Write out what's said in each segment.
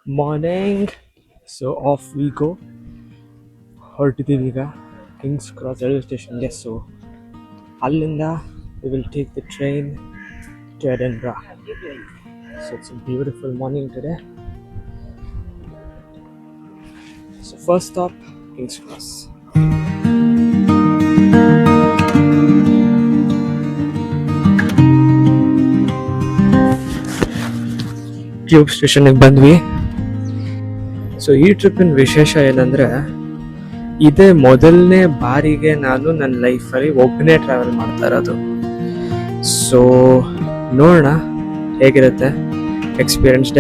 Morning. So off we go. ಹೊರಟಿದ್ದೀವಿ ಈಗ Kings cross railway ಸ್ಟೇಷನ್ಗೆ. So ಅಲ್ಲಿಂದ we will take the train to Edinburgh. So it's a beautiful morning today. So first stop, King's Cross. Tube ಸ್ಟೇಷನ್ಗೆ ಬಂದ್ವಿ. So ಈ ಟ್ರಿಪ್ಪಿನ ವಿಶೇಷ ಏನಂದರೆ ಇದೇ ಮೊದಲನೇ ಬಾರಿಗೆ ನಾನು ನನ್ನ ಲೈಫಲ್ಲಿ ಒಬ್ಬನೇ ಟ್ರಾವೆಲ್ ಮಾಡ್ತಾ ಇರೋದು. ಸೊ ನೋಡೋಣ ಹೇಗಿರುತ್ತೆ ಎಕ್ಸ್ಪೀರಿಯನ್ಸ್.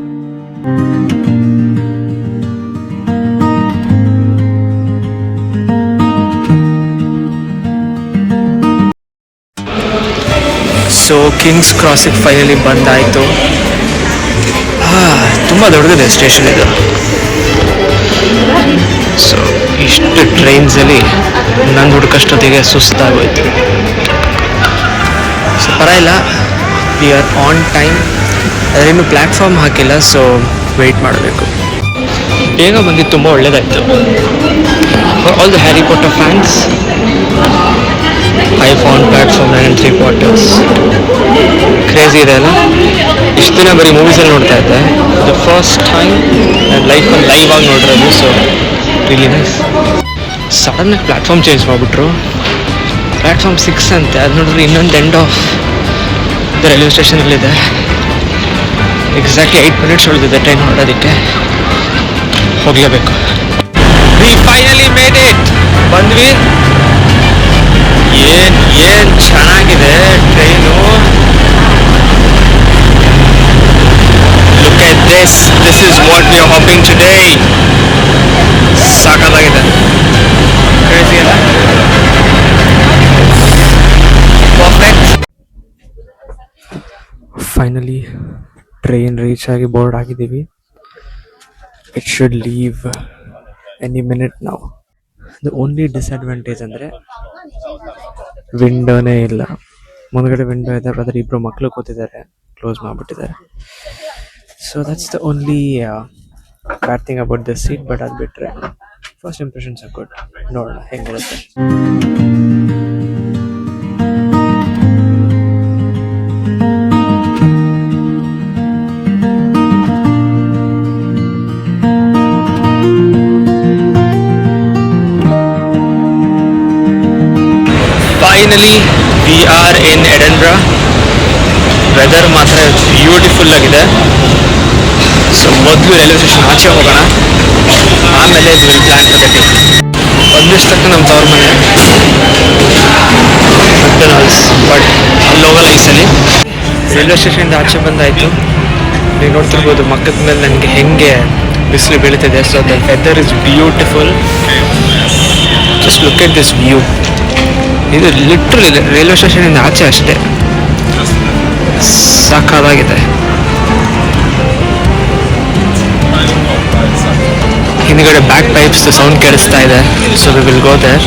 ಸೊ ಕಿಂಗ್ಸ್ ಕ್ರಾಸಿಗೆ ಫೈನಲಿ ಬಂದಾಯಿತು. ತುಂಬ ದೊಡ್ಡದಿದೆ ಸ್ಟೇಷನ್ ಇದು. ಸೊ ಇಷ್ಟು ಟ್ರೈನ್ಸಲ್ಲಿ ನಂಗೆ ಹುಡುಕಷ್ಟೊತ್ತಿಗೆ ಸುಸ್ತಾಗೋಯ್ತು. ಸೊ ಪರವಾಗಿಲ್ಲ, ವಿ ಆರ್ ಆನ್ ಟೈಮ್. ಅದರಿನ್ನೂ ಪ್ಲ್ಯಾಟ್ಫಾರ್ಮ್ ಹಾಕಿಲ್ಲ, ಸೊ ವೆಯ್ಟ್ ಮಾಡಬೇಕು. ಬೇಗ ಬಂದಿದ್ದು ತುಂಬ ಒಳ್ಳೆಯದಾಯಿತು. For all the Harry Potter fans, I found platform 9 3/4. Crazy ಇದೆ ಅಲ್ಲ. ಇಷ್ಟು ದಿನ ಬರೀ ಮೂವೀಸಲ್ಲಿ ನೋಡ್ತಾ ಇದ್ದೆ. ದ ಫಸ್ಟ್ ಟೈಮ್ ನನ್ನ ಲೈಫಲ್ಲಿ ಲೈವ್ ಆಗಿ ನೋಡಿರೋದು. So really nice. ಸಡನ್ನಾಗಿ ಪ್ಲ್ಯಾಟ್ಫಾರ್ಮ್ ಚೇಂಜ್ ಮಾಡಿಬಿಟ್ರು. ಪ್ಲ್ಯಾಟ್ಫಾರ್ಮ್ 6 ಅಂತೆ. ಅದು ನೋಡಿದ್ರೆ ಇನ್ನೊಂದು ಎಂಡ್ ಆಫ್ ದ ರೈಲ್ವೆ ಸ್ಟೇಷನಲ್ಲಿದೆ. ಎಕ್ಸಾಕ್ಟ್ಲಿ 8 minutes ಉಳಿದಿದೆ ಟ್ರೈನ್ ಹೊರಡೋದಕ್ಕೆ. ಹೋಗಲೇಬೇಕು. We finally made it. ಬಂದ್ವಿ. ಏನು ಚೆನ್ನಾಗಿದೆ train. Look at this. This is what we are hopping today. ಸಾಕಾಗಿದೆ. ಕ್ರೇಜಿ ಅಲ್ಲ? ಪರ್ಫೆಕ್ಟ್. ಫೈನಲಿ ಟ್ರೈನ್ ರೀಚ್ ಆಗಿ ಬೋರ್ಡ್ ಆಗಿದ್ದೀವಿ. It should leave any minute ನಾವು. ದ ಓನ್ಲಿ ಡಿಸ್ಅಡ್ವಾಂಟೇಜ್ ಅಂದರೆ ವಿಂಡೋನೇ ಇಲ್ಲ. ಮುಂದ್ಗಡೆ ವಿಂಡೋ ಇದೆ, ಆದರೆ ಇಬ್ಬರು ಮಕ್ಕಳು ಕೂತಿದ್ದಾರೆ, ಕ್ಲೋಸ್ ಮಾಡಿಬಿಟ್ಟಿದ್ದಾರೆ. So that's the only bad thing about this seat. But ಅದು ಬಿಟ್ಟರೆ ಫಸ್ಟ್ ಇಂಪ್ರೆಷನ್ಸ್ ಆರ್ ಗುಡ್. ನೋಡೋಣ ಹೆಂಗಿರುತ್ತೆ. Finally we are in Edinburgh. Weather ಮಾತ್ರ ಬ್ಯೂಟಿಫುಲ್ ಆಗಿದೆ. ಸೊ ಮೊದಲು ರೈಲ್ವೆ ಸ್ಟೇಷನ್ ಆಚೆ ಹೋಗೋಣ, ಆಮೇಲೆ will plan for the day. ಒಂದಿಷ್ಟು ತಕ್ಕ ನಮ್ಮ ತವ್ರ ಮನೆ ಮೆಕ್ಡೊನಾಲ್ಡ್ಸ್, ಬಟ್ ಅಲ್ಲಿ ಹೋಗಲ್ಲ ಈ ಸಲ. ರೈಲ್ವೆ ಸ್ಟೇಷನಿಂದ ಆಚೆ ಬಂದಾಯಿತು. ನೀವು ನೋಡ್ತಿರ್ಬೋದು ಮಕ್ಕದ ಮೇಲೆ ನನಗೆ ಹೆಂಗೆ ಬಿಸಿಲು ಬೀಳ್ತಿದೆ. So the weather is beautiful. Just look at this view. ಇದು ಲಿಟ್ರಲ್ ಇದೆ ರೈಲ್ವೆ ಸ್ಟೇಷನಿಂದ ಆಚೆ ಅಷ್ಟೇ. ಸಾಕಾಗಿದೆ. ಹಿಂದ್ಗಡೆ ಬ್ಯಾಕ್ ಪೈಪ್ಸ್ ಸೌಂಡ್ ಕೇಳಿಸ್ತಾ ಇದೆ. So we will go there.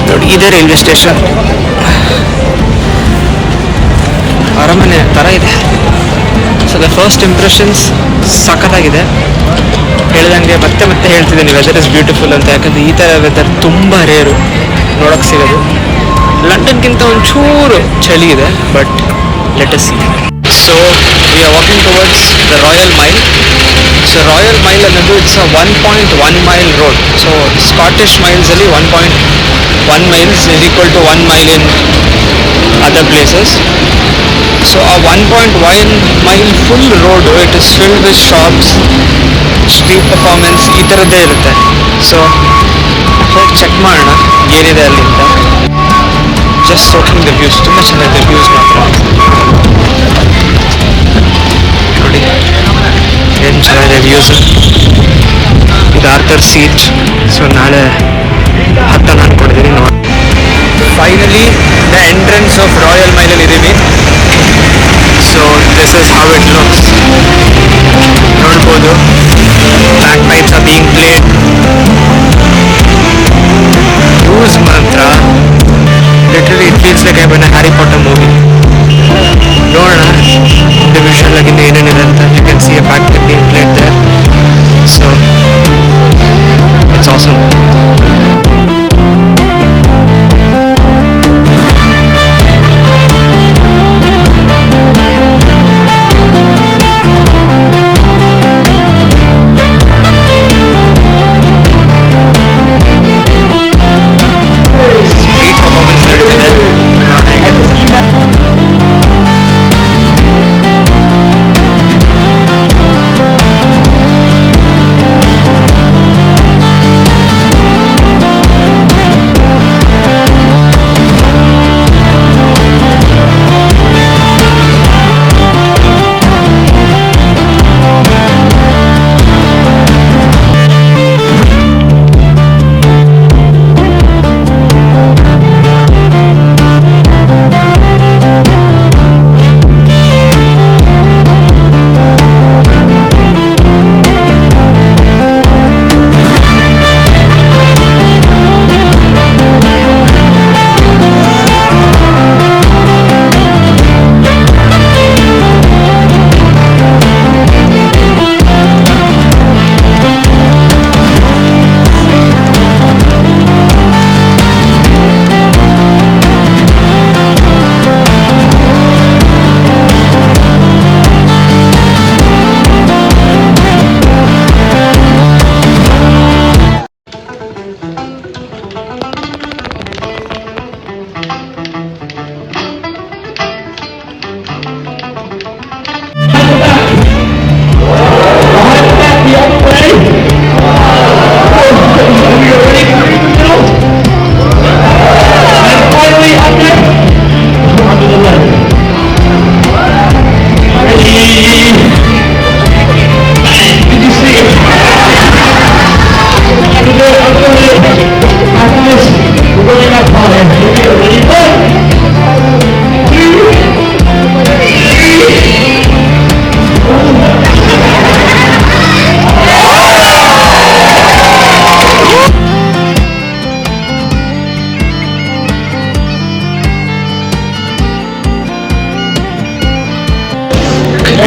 ನೋಡಿ, ಇದೇ ರೈಲ್ವೆ ಸ್ಟೇಷನ್. ಅರಮನೆ ಥರ ಇದೆ. ಸೊ ದ ಫಸ್ಟ್ ಇಂಪ್ರೆಷನ್ಸ್ ಸಖತ್ತಾಗಿದೆ. ಹೇಳ್ದಂಗೆ ಮತ್ತೆ ಮತ್ತೆ ಹೇಳ್ತಿದ್ದೀನಿ, ವೆದರ್ ಇಸ್ ಬ್ಯೂಟಿಫುಲ್ ಅಂತ. ಯಾಕಂದರೆ ಈ ಥರ ವೆದರ್ ತುಂಬ ರೇರು ನೋಡೋಕ್ಕೆ ಸಿಗೋದು. ಲಂಡನ್ಗಿಂತ ಒಂಚೂರು ಚಳಿ ಇದೆ, but let us see. So we are walking towards the Royal Mile. So Royal Mile ಅನ್ನೋದು it's a 1.1 mile road. So Scottish ಮೈಲ್ಸಲ್ಲಿ 1.1 miles is equal to 1 mile in other places. So ಆ 1.1 mile full road it is filled with shops, street performance, ಈ ಥರದ್ದೇ ಇರುತ್ತೆ. So ಹೋಗಿ check ಮಾಡೋಣ ಏನಿದೆ ಅಲ್ಲಿ ಅಂತ. Just soaking the views. ತುಂಬ ಚೆನ್ನಾಗಿದೆ ವ್ಯೂಸ್ ಮಾತ್ರ. ನೋಡಿ ಏನು ಚೆನ್ನಾಗಿದೆ ವ್ಯೂಸ್. ಇದು ಆರ್ಥರ್ ಸೀಟ್. ಸೊ ನಾಳೆ ಹತ್ತನ ಅಂದ್ಕೊಂಡಿದ್ದೀನಿ. ನೋಡಿ, finally the entrance of royal ಮೈಲಲ್ಲಿ ಇದ್ದೀವಿ. So this is how it looks. ನೋಡ್ಬೋದು bagpipes are being played. Views ಮಾತ್ರ literally it feels like I been Harry Potter movie. ನೋಡೋಣ ಇಂಡಿವಿಜುವಲ್ ಆಗಿ ಏನೇನಿದೆ ಅಂತ. You can see a bag being played there.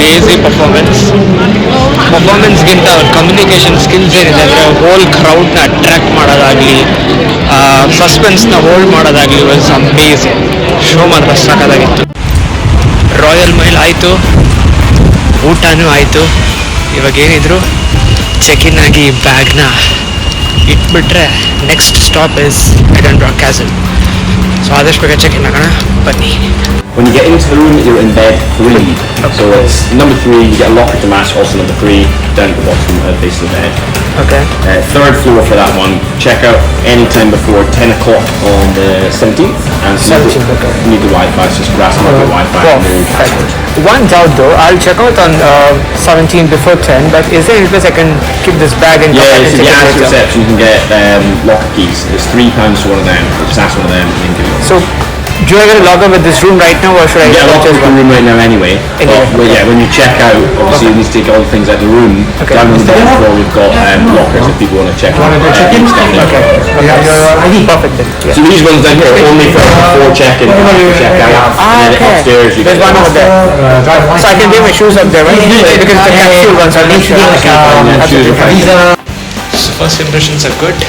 Crazy ಪರ್ಫಾರ್ಮೆನ್ಸ್ಗಿಂತ ಅವ್ರ communication skills ಏನಿದೆ ಅಂದರೆ ಹೋಲ್ ಕ್ರೌಡ್ನ ಅಟ್ರ್ಯಾಕ್ಟ್ ಮಾಡೋದಾಗಲಿ, ಸಸ್ಪೆನ್ಸ್ನ ಹೋಲ್ಡ್ ಮಾಡೋದಾಗಲಿ ವಾಸ್ ಅಮೇಝಿಂಗ್. ಶೋ ಮಾತ್ರ ಸಾಕಾಗಿತ್ತು. ರಾಯಲ್ ಮೈಲ್ ಆಯಿತು, ಊಟನೂ ಆಯಿತು. ಇವಾಗ ಏನಿದ್ರು ಚೆಕ್-ಇನ್ ಆಗಿ ಬ್ಯಾಗ್ನ ಇಟ್ಬಿಟ್ರೆ next stop is Edinburgh castle. So ಆದಷ್ಟು ಬೇಗ ಚೆಕ್-ಇನ್ ಆಗೋಣ, ಬನ್ನಿ. When you get into the room, you're in bed 3. So it's number 3, you get a locker to match, also number 3, down at the bottom face of the bed. Okay. Third floor for that one. Check out anytime before 10 o'clock on the 17th. And 17th, okay. You need the Wi-Fi, so just grab some of the Wi-Fi and the password. One doubt though, I'll check out on 17 before 10, but is there any place I can keep this bag and Yeah, so you ask reception, you can get locker keys. There's £3 for one of them. Just ask one of them and you can give it. So, do I get a log on with this room right now, or should I get a locker with the room right now anyway? But yeah, when you check out, obviously you need to take all the things out of the room. Okay. Down on the bottom floor we've got lockers if people want to check out. Okay. Perfect then. Yeah. So these ones down here are only for before check-in and after check-out. And then upstairs you There's get one over there. So I can leave my shoes up there, right? Because the capsule ones are not sure. So first impressions are good.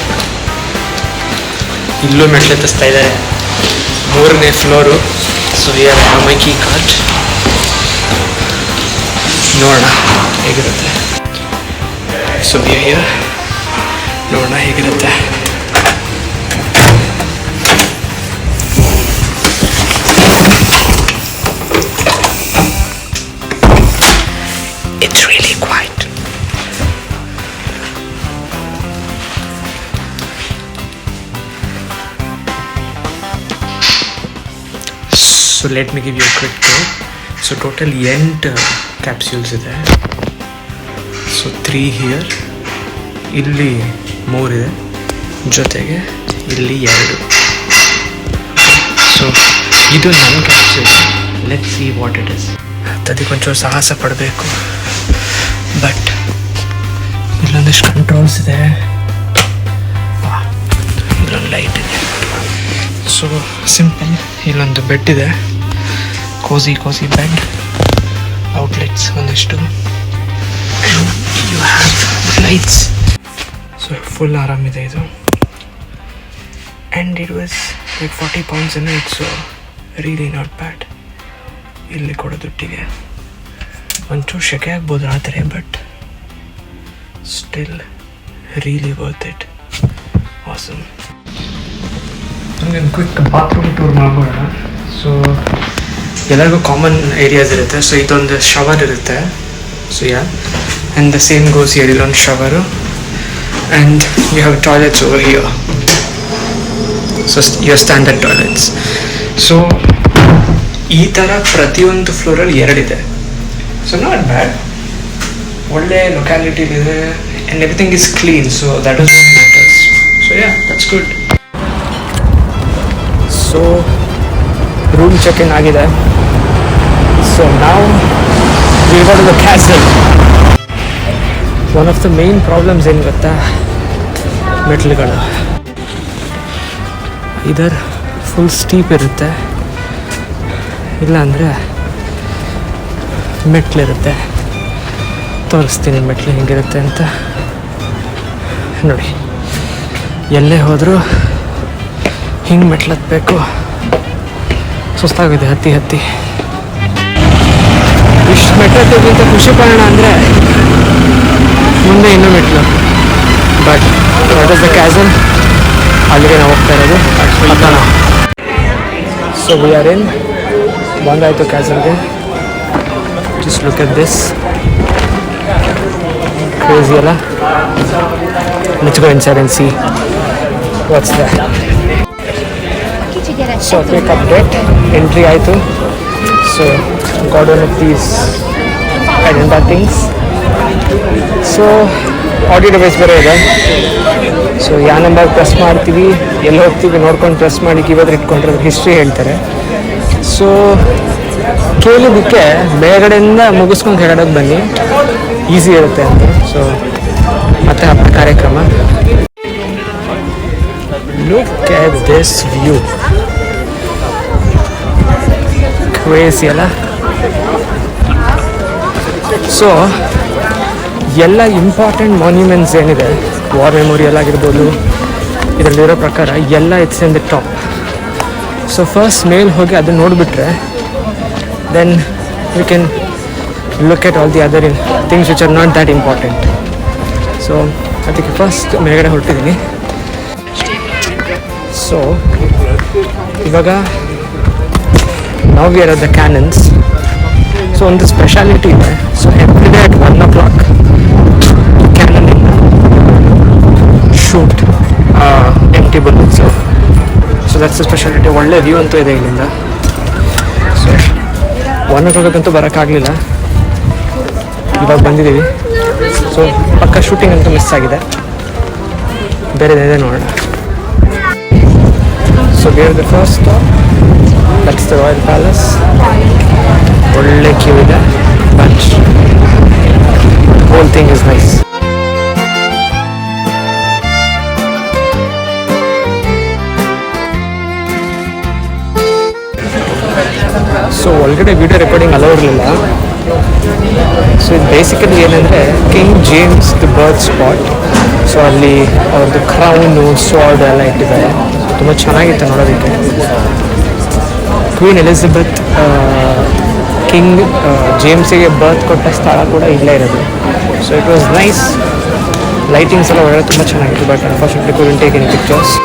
ಇಲ್ಲೂ ಮೆಟ್ಲೆತ್ತಿಸ್ತಾ ಇದ್ದಾರೆ, 3ನೇ floor. So ಯಾರು ಮೈ key card ನೋಡೋಣ ಹೇಗಿರುತ್ತೆ. So ನೋಡೋಣ ಹೇಗಿರುತ್ತೆ. It's really quiet. So let me give you a quick tour. So total 8 capsules ಇದೆ. So 3 here, ಇಲ್ಲಿ 3 ಇದೆ, ಜೊತೆಗೆ ಇಲ್ಲಿ 2. ಸೊ ಇದು ನನ್ನ capsule. Let's see what it is. ಅದಕ್ಕೆ ಒಂಚೂರು ಸಾಹಸ ಪಡಬೇಕು, ಬಟ್ ಇಲ್ಲೊಂದಿಷ್ಟು ಕಂಟ್ರೋಲ್ಸ್ ಇದೆ, ಇಲ್ಲೊಂದು ಲೈಟ್ ಇದೆ. So simple. ಇಲ್ಲೊಂದು ಬೆಡ್ ಇದೆ, ಕೋಸಿ ಬೆಡ್, ಔಟ್ಲೆಟ್ಸ್ ಒಂದಿಷ್ಟು, you have lights. So full ಆರಾಮಿದೆ ಇದು. And it was like £40 in it, so really not bad. ಇಲ್ಲಿ ಕೊಡೋ ದುಡ್ಡಿಗೆ ಒಂಚೂರು ಶೆಕೆ ಆಗ್ಬೋದು ಆದರೆ, but still really worth it. Awesome. ನಮಗೆ ಕ್ವಿಕ್ ಬಾತ್ರೂಮ್ ಟೂರ್ ಮಾಡ್ಬೋಣ. ಸೊ ಎಲ್ಲರಿಗೂ ಕಾಮನ್ ಏರಿಯಾಸ್ ಇರುತ್ತೆ. ಸೊ ಇದೊಂದು ಶವರ್ ಇರುತ್ತೆ. So yeah, and the same goes here. ಇಲ್ಲೊಂದು shower, and you have toilets over here. So your standard toilets. So ಈ ಥರ ಪ್ರತಿಯೊಂದು ಫ್ಲೋರಲ್ಲಿ 2 ಇದೆ. ಸೊ ನಾಟ್ ಬ್ಯಾಡ್, ಒಳ್ಳೆ ಲೊಕ್ಯಾಲಿಟಿಲಿದೆ, and everything is clean. So that is what matters. So yeah, that's good. So room check in ಆಗಿದೆ. So ನಾವು we go to the castle. One of the main problems ಏನು ಗೊತ್ತಾ, ಮೆಟ್ಲುಗಳು. ಇದರ್ ಫುಲ್ ಸ್ಟೀಪ್ ಇರುತ್ತೆ, ಇಲ್ಲ ಅಂದರೆ ಮೆಟ್ಲಿರುತ್ತೆ. ತೋರಿಸ್ತೀನಿ ಮೆಟ್ಲು ಹೆಂಗಿರುತ್ತೆ ಅಂತ. ನೋಡಿ, ಎಲ್ಲೇ ಹೋದರೂ ಹಿಂಗೆ ಮೆಟ್ಲು ಹತ್ತಬೇಕು. ಸುಸ್ತಾಗಿದೆ ಹತ್ತಿ. ಇಷ್ಟು ಮೆಟ್ಲು ಹತ್ತೋಕ್ಕಿಂತ ಖುಷಿ ಪಡೋಣ ಅಂದರೆ ಮುಂದೆ ಇನ್ನೂ ಮೆಟ್ಲು. But what is the castle, ಅಲ್ಲಿಗೆ ನಾವು ಹೋಗ್ತಾ ಇರೋದು. ಹತ್ತೋಣ. So we are in. ಬಂದಾಯಿತು ಕ್ಯಾಸಲ್ಗೆ. Just look at this. Crazy ಅಲ್ಲ? Let's go inside and see what's the. So quick update. Entry ಆಯಿತು. So got one of these ಐಡೆಂಟಾ ಥಿಂಗ್ಸ್. ಸೊ ಆಡಿಯೋ ಡಿವೈಸ್ ಬೇರೆ ಇದೆ. ಸೊ ಯಾವ ನಂಬರ್ ಪ್ರೆಸ್ ಮಾಡ್ತೀವಿ, ಎಲ್ಲಿ ಹೋಗ್ತೀವಿ ನೋಡ್ಕೊಂಡು ಪ್ರೆಸ್ ಮಾಡಿ ಕಿವಿದ್ರೆ ಇಟ್ಕೊಂಡ್ರೆ ಹಿಸ್ಟ್ರಿ ಹೇಳ್ತಾರೆ. ಸೊ ಕೇಳಿದ್ದಕ್ಕೆ ಬೇಗಡೆಯಿಂದ ಮುಗಿಸ್ಕೊಂಡು ಕೆಳಗಡೆ ಬನ್ನಿ, ಈಸಿ ಇರುತ್ತೆ ಅಂತ. ಸೊ ಮತ್ತೆ ಹಬ್ಬ ಕಾರ್ಯಕ್ರಮ. Look at this view. Crazy ಅಲ್ಲ? ಸೊ ಎಲ್ಲ ಇಂಪಾರ್ಟೆಂಟ್ ಮಾನ್ಯುಮೆಂಟ್ಸ್ ಏನಿದೆ, ವಾರ್ ಮೆಮೋರಿಯಲ್ ಆಗಿರ್ಬೋದು, ಇದರಲ್ಲಿರೋ ಪ್ರಕಾರ ಎಲ್ಲ it's in the top. So first ಮೇಲೆ ಹೋಗಿ ಅದನ್ನು ನೋಡಿಬಿಟ್ರೆ then we can look at all the other things which are not that important. So ಅದಕ್ಕೆ ಫಸ್ಟ್ ಮೇಲ್ಗಡೆ ಹೊರಟಿದ್ದೀನಿ. ಸೊ ಇವಾಗ ನಾವು we are at the cannons. So ಒಂದು ಸ್ಪೆಷಾಲಿಟಿ ಇದೆ. So every day at 1 o'clock cannon shoot empty bullets. So that's speciality. ಒಳ್ಳೆ view ಅಂತೂ ಇದೆ ಇಲ್ಲಿಂದ. ಸೊ 1 o'clock ಅಂತೂ ಬರೋಕ್ಕಾಗಲಿಲ್ಲ, ಇವಾಗ ಬಂದಿದ್ದೀವಿ. ಸೊ ಪಕ್ಕ ಶೂಟಿಂಗ್ ಅಂತೂ ಮಿಸ್ ಆಗಿದೆ, ಬೇರೆದಿದೆ ನೋಡೋಣ. So we are the first stop, that's the royal palace. ಒಳ್ಳೆ ಕ್ಯೂ ಇದೆ, but whole thing is nice. So ಒಳಗಡೆ ವಿಡಿಯೋ ರೆಕಾರ್ಡಿಂಗ್ ಅಲೋ ಇರಲಿಲ್ಲ. ಸೊ ಇದು ಬೇಸಿಕಲಿ ಏನಂದರೆ king James the birth spot. So ಅಲ್ಲಿ ಅವ್ರದ್ದು ಕ್ರೌನು, ಸ್ವಾರ್ಡ್ ಎಲ್ಲ ಇಟ್ಟಿದ್ದಾರೆ. ತುಂಬ ಚೆನ್ನಾಗಿತ್ತು ನೋಡೋದಕ್ಕೆ. ಕ್ವೀನ್ ಎಲಿಜಬೆತ್ ಕಿಂಗ್ ಜೇಮ್ಸಿಗೆ ಬರ್ತ್ ಕೊಟ್ಟ ಸ್ಥಳ ಕೂಡ ಇಲ್ಲೇ ಇರೋದು. So it was nice. Lightings ಎಲ್ಲ ಒಳ್ಳೆ ತುಂಬ ಚೆನ್ನಾಗಿತ್ತು, but unfortunately couldn't take any pictures.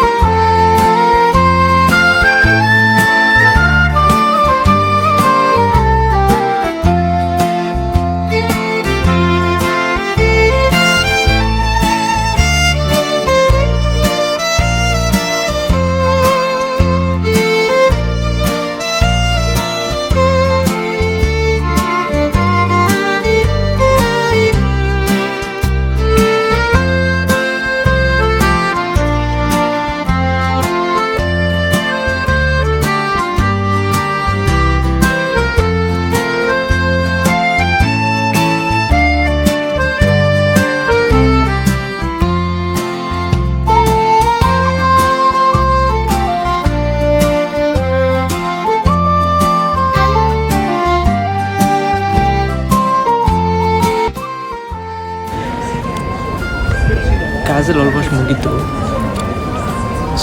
Castle almost ಮುಗೀತು.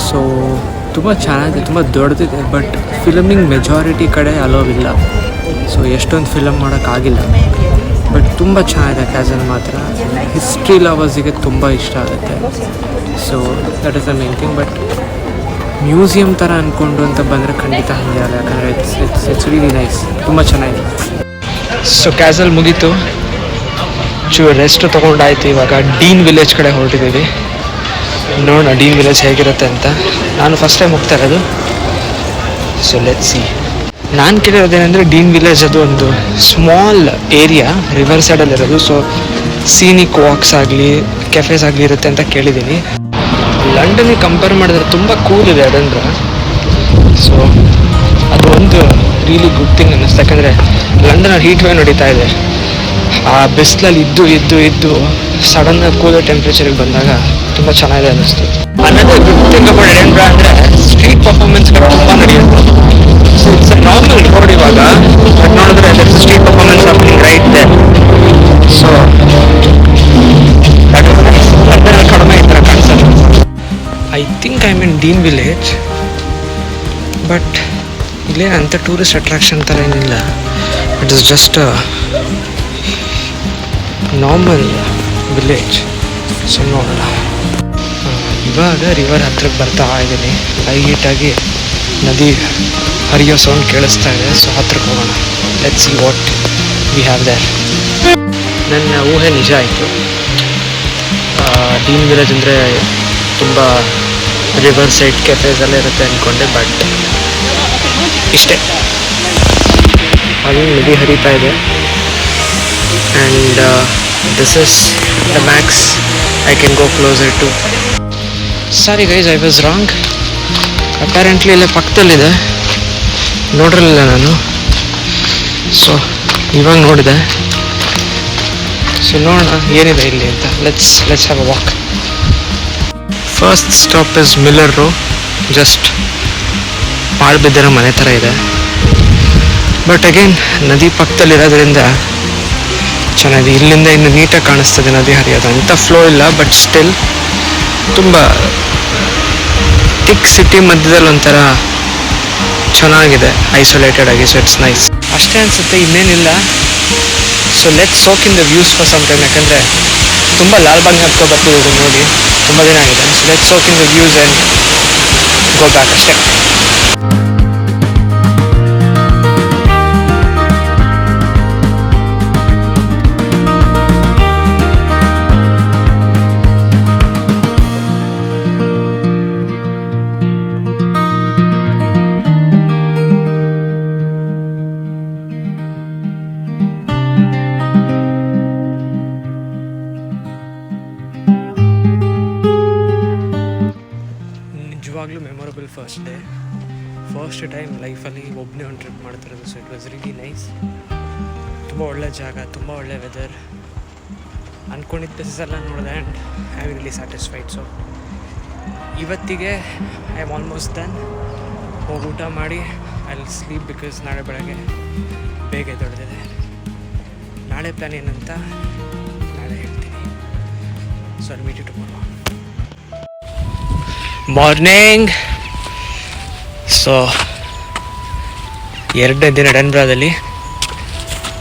ಸೊ ತುಂಬ ಚೆನ್ನಾಗಿದೆ, ತುಂಬ ದೊಡ್ಡದಿದೆ, ಬಟ್ ಫಿಲಮಿಂಗ್ ಮೆಜಾರಿಟಿ ಕಡೆ ಅಲೋವಿಲ್ಲ. ಸೊ ಎಷ್ಟೊಂದು ಫಿಲಮ್ ಮಾಡೋಕ್ಕಾಗಿಲ್ಲ, ಬಟ್ ತುಂಬ ಚೆನ್ನಾಗಿದೆ ಕ್ಯಾಸಲ್ ಮಾತ್ರ. ಹಿಸ್ಟ್ರಿ ಲವರ್ಸಿಗೆ ತುಂಬ ಇಷ್ಟ ಆಗುತ್ತೆ. So that is the main thing. But museum ಥರ ಅಂದ್ಕೊಂಡು ಅಂತ ಬಂದರೆ ಖಂಡಿತ ಹಾಗೆ ಅಲ್ಲ, ಯಾಕಂದರೆ ಇಟ್ಸ್ ರಿಯಲಿ ನೈಸ್, ತುಂಬ ಚೆನ್ನಾಗಿದೆ. ಸೊ ಕ್ಯಾಸಲ್ ಮುಗೀತು, ಚೂರು ರೆಸ್ಟ್ ತೊಗೊಂಡಾಯ್ತು. ಇವಾಗ ಡೀನ್ ವಿಲೇಜ್ ಕಡೆ ಹೊರಟಿದ್ದೀವಿ. ನೋಡೋಣ ಡೀನ್ ವಿಲೇಜ್ ಹೇಗಿರುತ್ತೆ ಅಂತ. ನಾನು ಫಸ್ಟ್ ಟೈಮ್ ಹೋಗ್ತಾ ಇರೋದು. So let's see. ನಾನು ಕೇಳಿರೋದೇನೆಂದರೆ ಡೀನ್ ವಿಲೇಜ್ ಅದು ಒಂದು ಸ್ಮಾಲ್ ಏರಿಯಾ ರಿವರ್ ಸೈಡಲ್ಲಿರೋದು. ಸೊ ಸೀನಿಕ್ ವಾಕ್ಸ್ ಆಗಲಿ ಕೆಫೇಸ್ ಆಗಲಿ ಇರುತ್ತೆ ಅಂತ ಕೇಳಿದ್ದೀನಿ. ಲಂಡನ್ಗೆ ಕಂಪೇರ್ ಮಾಡಿದ್ರೆ ತುಂಬ ಕೂಲ್ ಇದೆ ಅದಂದ್ರೆ. ಸೊ ಅದು ಒಂದು ರಿಯಲಿ ಗುಡ್ ಥಿಂಗ್ ಅನ್ನಿಸ್ತು, ಯಾಕಂದರೆ ಲಂಡನ್ ಹೀಟ್ ವೇವ್ ನಡೀತಾ ಇದೆ. ಆ ಬಿಸಿಲಲ್ಲಿ ಇದ್ದು ಸಡನ್ನಾಗಿ ಕೂಲ್ ಟೆಂಪ್ರೇಚರಿಗೆ ಬಂದಾಗ ತುಂಬ ಚೆನ್ನಾಗಿದೆ ಅನ್ನಿಸ್ತು. ಅನ್ನೋದು ಗುಡ್ ಥಿಂಗ್ ಅಬೌಟ್ ಎಡಿನ್ಬರಾ ಅಂದರೆ ಸ್ಟ್ರೀಟ್ ಪರ್ಫಾರ್ಮೆನ್ಸ್ಗಳು ತುಂಬ ನಡೆಯುತ್ತೆ. So it's a normal road ಇವಾಗ, ಬಟ್ ನೋಡಿದ್ರೆ street performance happening right there. So ಲಂಡನಲ್ಲಿ ಕಡಿಮೆ ಈ ಥರ ಕಾಣಿಸಲ್ಲ. I think I mean Dean village, but ಇಲ್ಲೇ ಅಂಥ ಟೂರಿಸ್ಟ್ ಅಟ್ರಾಕ್ಷನ್ ಥರ ಏನಿಲ್ಲ. It is just normal village. So ನೋಡೋಣ. ಇವಾಗ ರಿವರ್ ಹತ್ರಕ್ಕೆ ಬರ್ತಾ ಇದ್ದೀನಿ. ಲೈಟಾಗಿ ನದಿ ಹರಿಯೋ ಸೌಂಡ್ ಕೇಳಿಸ್ತಾ ಇದೆ. ಸೊ ಹತ್ರಕ್ಕೆ ಹೋಗೋಣ. Let's see what we have their. ನನ್ನ ಊಹೆ ನಿಜ ಆಯಿತು. ಡೀನ್ ವಿಲೇಜ್ ಅಂದರೆ ತುಂಬ ರಿವರ್ ಸೈಡ್ ಕೆಫೇಸ್ ಎಲ್ಲ ಇರುತ್ತೆ ಅಂದ್ಕೊಂಡೆ, ಬಟ್ ಇಷ್ಟೇ. ಅಲ್ಲಿ ನದಿ ಹರಿತಾ ಇದೆ. And this is the max I can go closer to. Sorry guys, I was wrong. Apparently ಇಲ್ಲೇ ಪಕ್ಕದಲ್ಲಿದೆ, ನೋಡಿರಲಿಲ್ಲ ನಾನು. ಸೊ ಇವಾಗ ನೋಡಿದೆ. ಸೊ ನೋಡೋಣ ಏನಿದೆ ಇಲ್ಲಿ ಅಂತ. Let's have a walk. First stop is Miller Row. Just ಪಾಳು ಬಿದ್ದಿರೋ ಮನೆ ಥರ ಇದೆ, ಬಟ್ ಅಗೇನ್ ನದಿ ಪಕ್ಕದಲ್ಲಿರೋದ್ರಿಂದ ಚೆನ್ನಾಗಿದೆ. ಇಲ್ಲಿಂದ ಇನ್ನು ನೀಟಾಗಿ ಕಾಣಿಸ್ತದೆ ನದಿ ಹರಿಯೋದು. ಅಂಥ ಫ್ಲೋ ಇಲ್ಲ, ಬಟ್ ಸ್ಟಿಲ್ ತುಂಬ ಥಿಕ್ ಸಿಟಿ ಮಧ್ಯದಲ್ಲಿ ಒಂಥರ ಚೆನ್ನಾಗಿದೆ, ಐಸೋಲೇಟೆಡ್ ಆಗಿ. ಸೊ ಇಟ್ಸ್ ನೈಸ್ ಅಷ್ಟೇ ಅನಿಸುತ್ತೆ, ಇನ್ನೇನಿಲ್ಲ. So let soak in the views for some time. ಯಾಕಂದರೆ ತುಂಬ ಲಾಲ್ಬಾಗ್ ಹತ್ಕೊ ಬರ್ತಿರೋದು ನೋಡಿ, ತುಂಬ ದಿನ ಆಗಿದೆ. So let soak in the views and go back ಅಷ್ಟೇ. ನಿಜವಾಗ್ಲೂ ಮೆಮೊರಬಲ್ ಫಸ್ಟ್ ಟೈಮ್ ಲೈಫಲ್ಲಿ ಒಬ್ಬನೇ ಒಂದು ಟ್ರಿಪ್ ಮಾಡ್ತಿರೋದು. So it was really nice. ತುಂಬ ಒಳ್ಳೆ ಜಾಗ, ತುಂಬ ಒಳ್ಳೆ ವೆದರ್, ಅಂದ್ಕೊಂಡಿದ್ದ ಪ್ಲೇಸಸ್ ಎಲ್ಲ ನೋಡಿದೆ and I am really satisfied. So ಇವತ್ತಿಗೆ ಐ ಆಮ್ ಆಲ್ಮೋಸ್ಟ್ ಡನ್. ಹೋಗಿ ಊಟ ಮಾಡಿ ಐ ವಿಲ್ ಸ್ಲೀಪ್ ಬಿಕಾಸ್ ನಾಳೆ ಬೆಳಗ್ಗೆ ಬೇಗ ಎದ್ದೇಳಿದೆ. ನಾಳೆ ಪ್ಲ್ಯಾನ್ ಏನಂತ ನಾಳೆ ಹೇಳ್ತೀನಿ. So I meet you tomorrow. Morning. So 2ನೇ ದಿನ ಎಡನ್ಬ್ರಾದಲ್ಲಿ.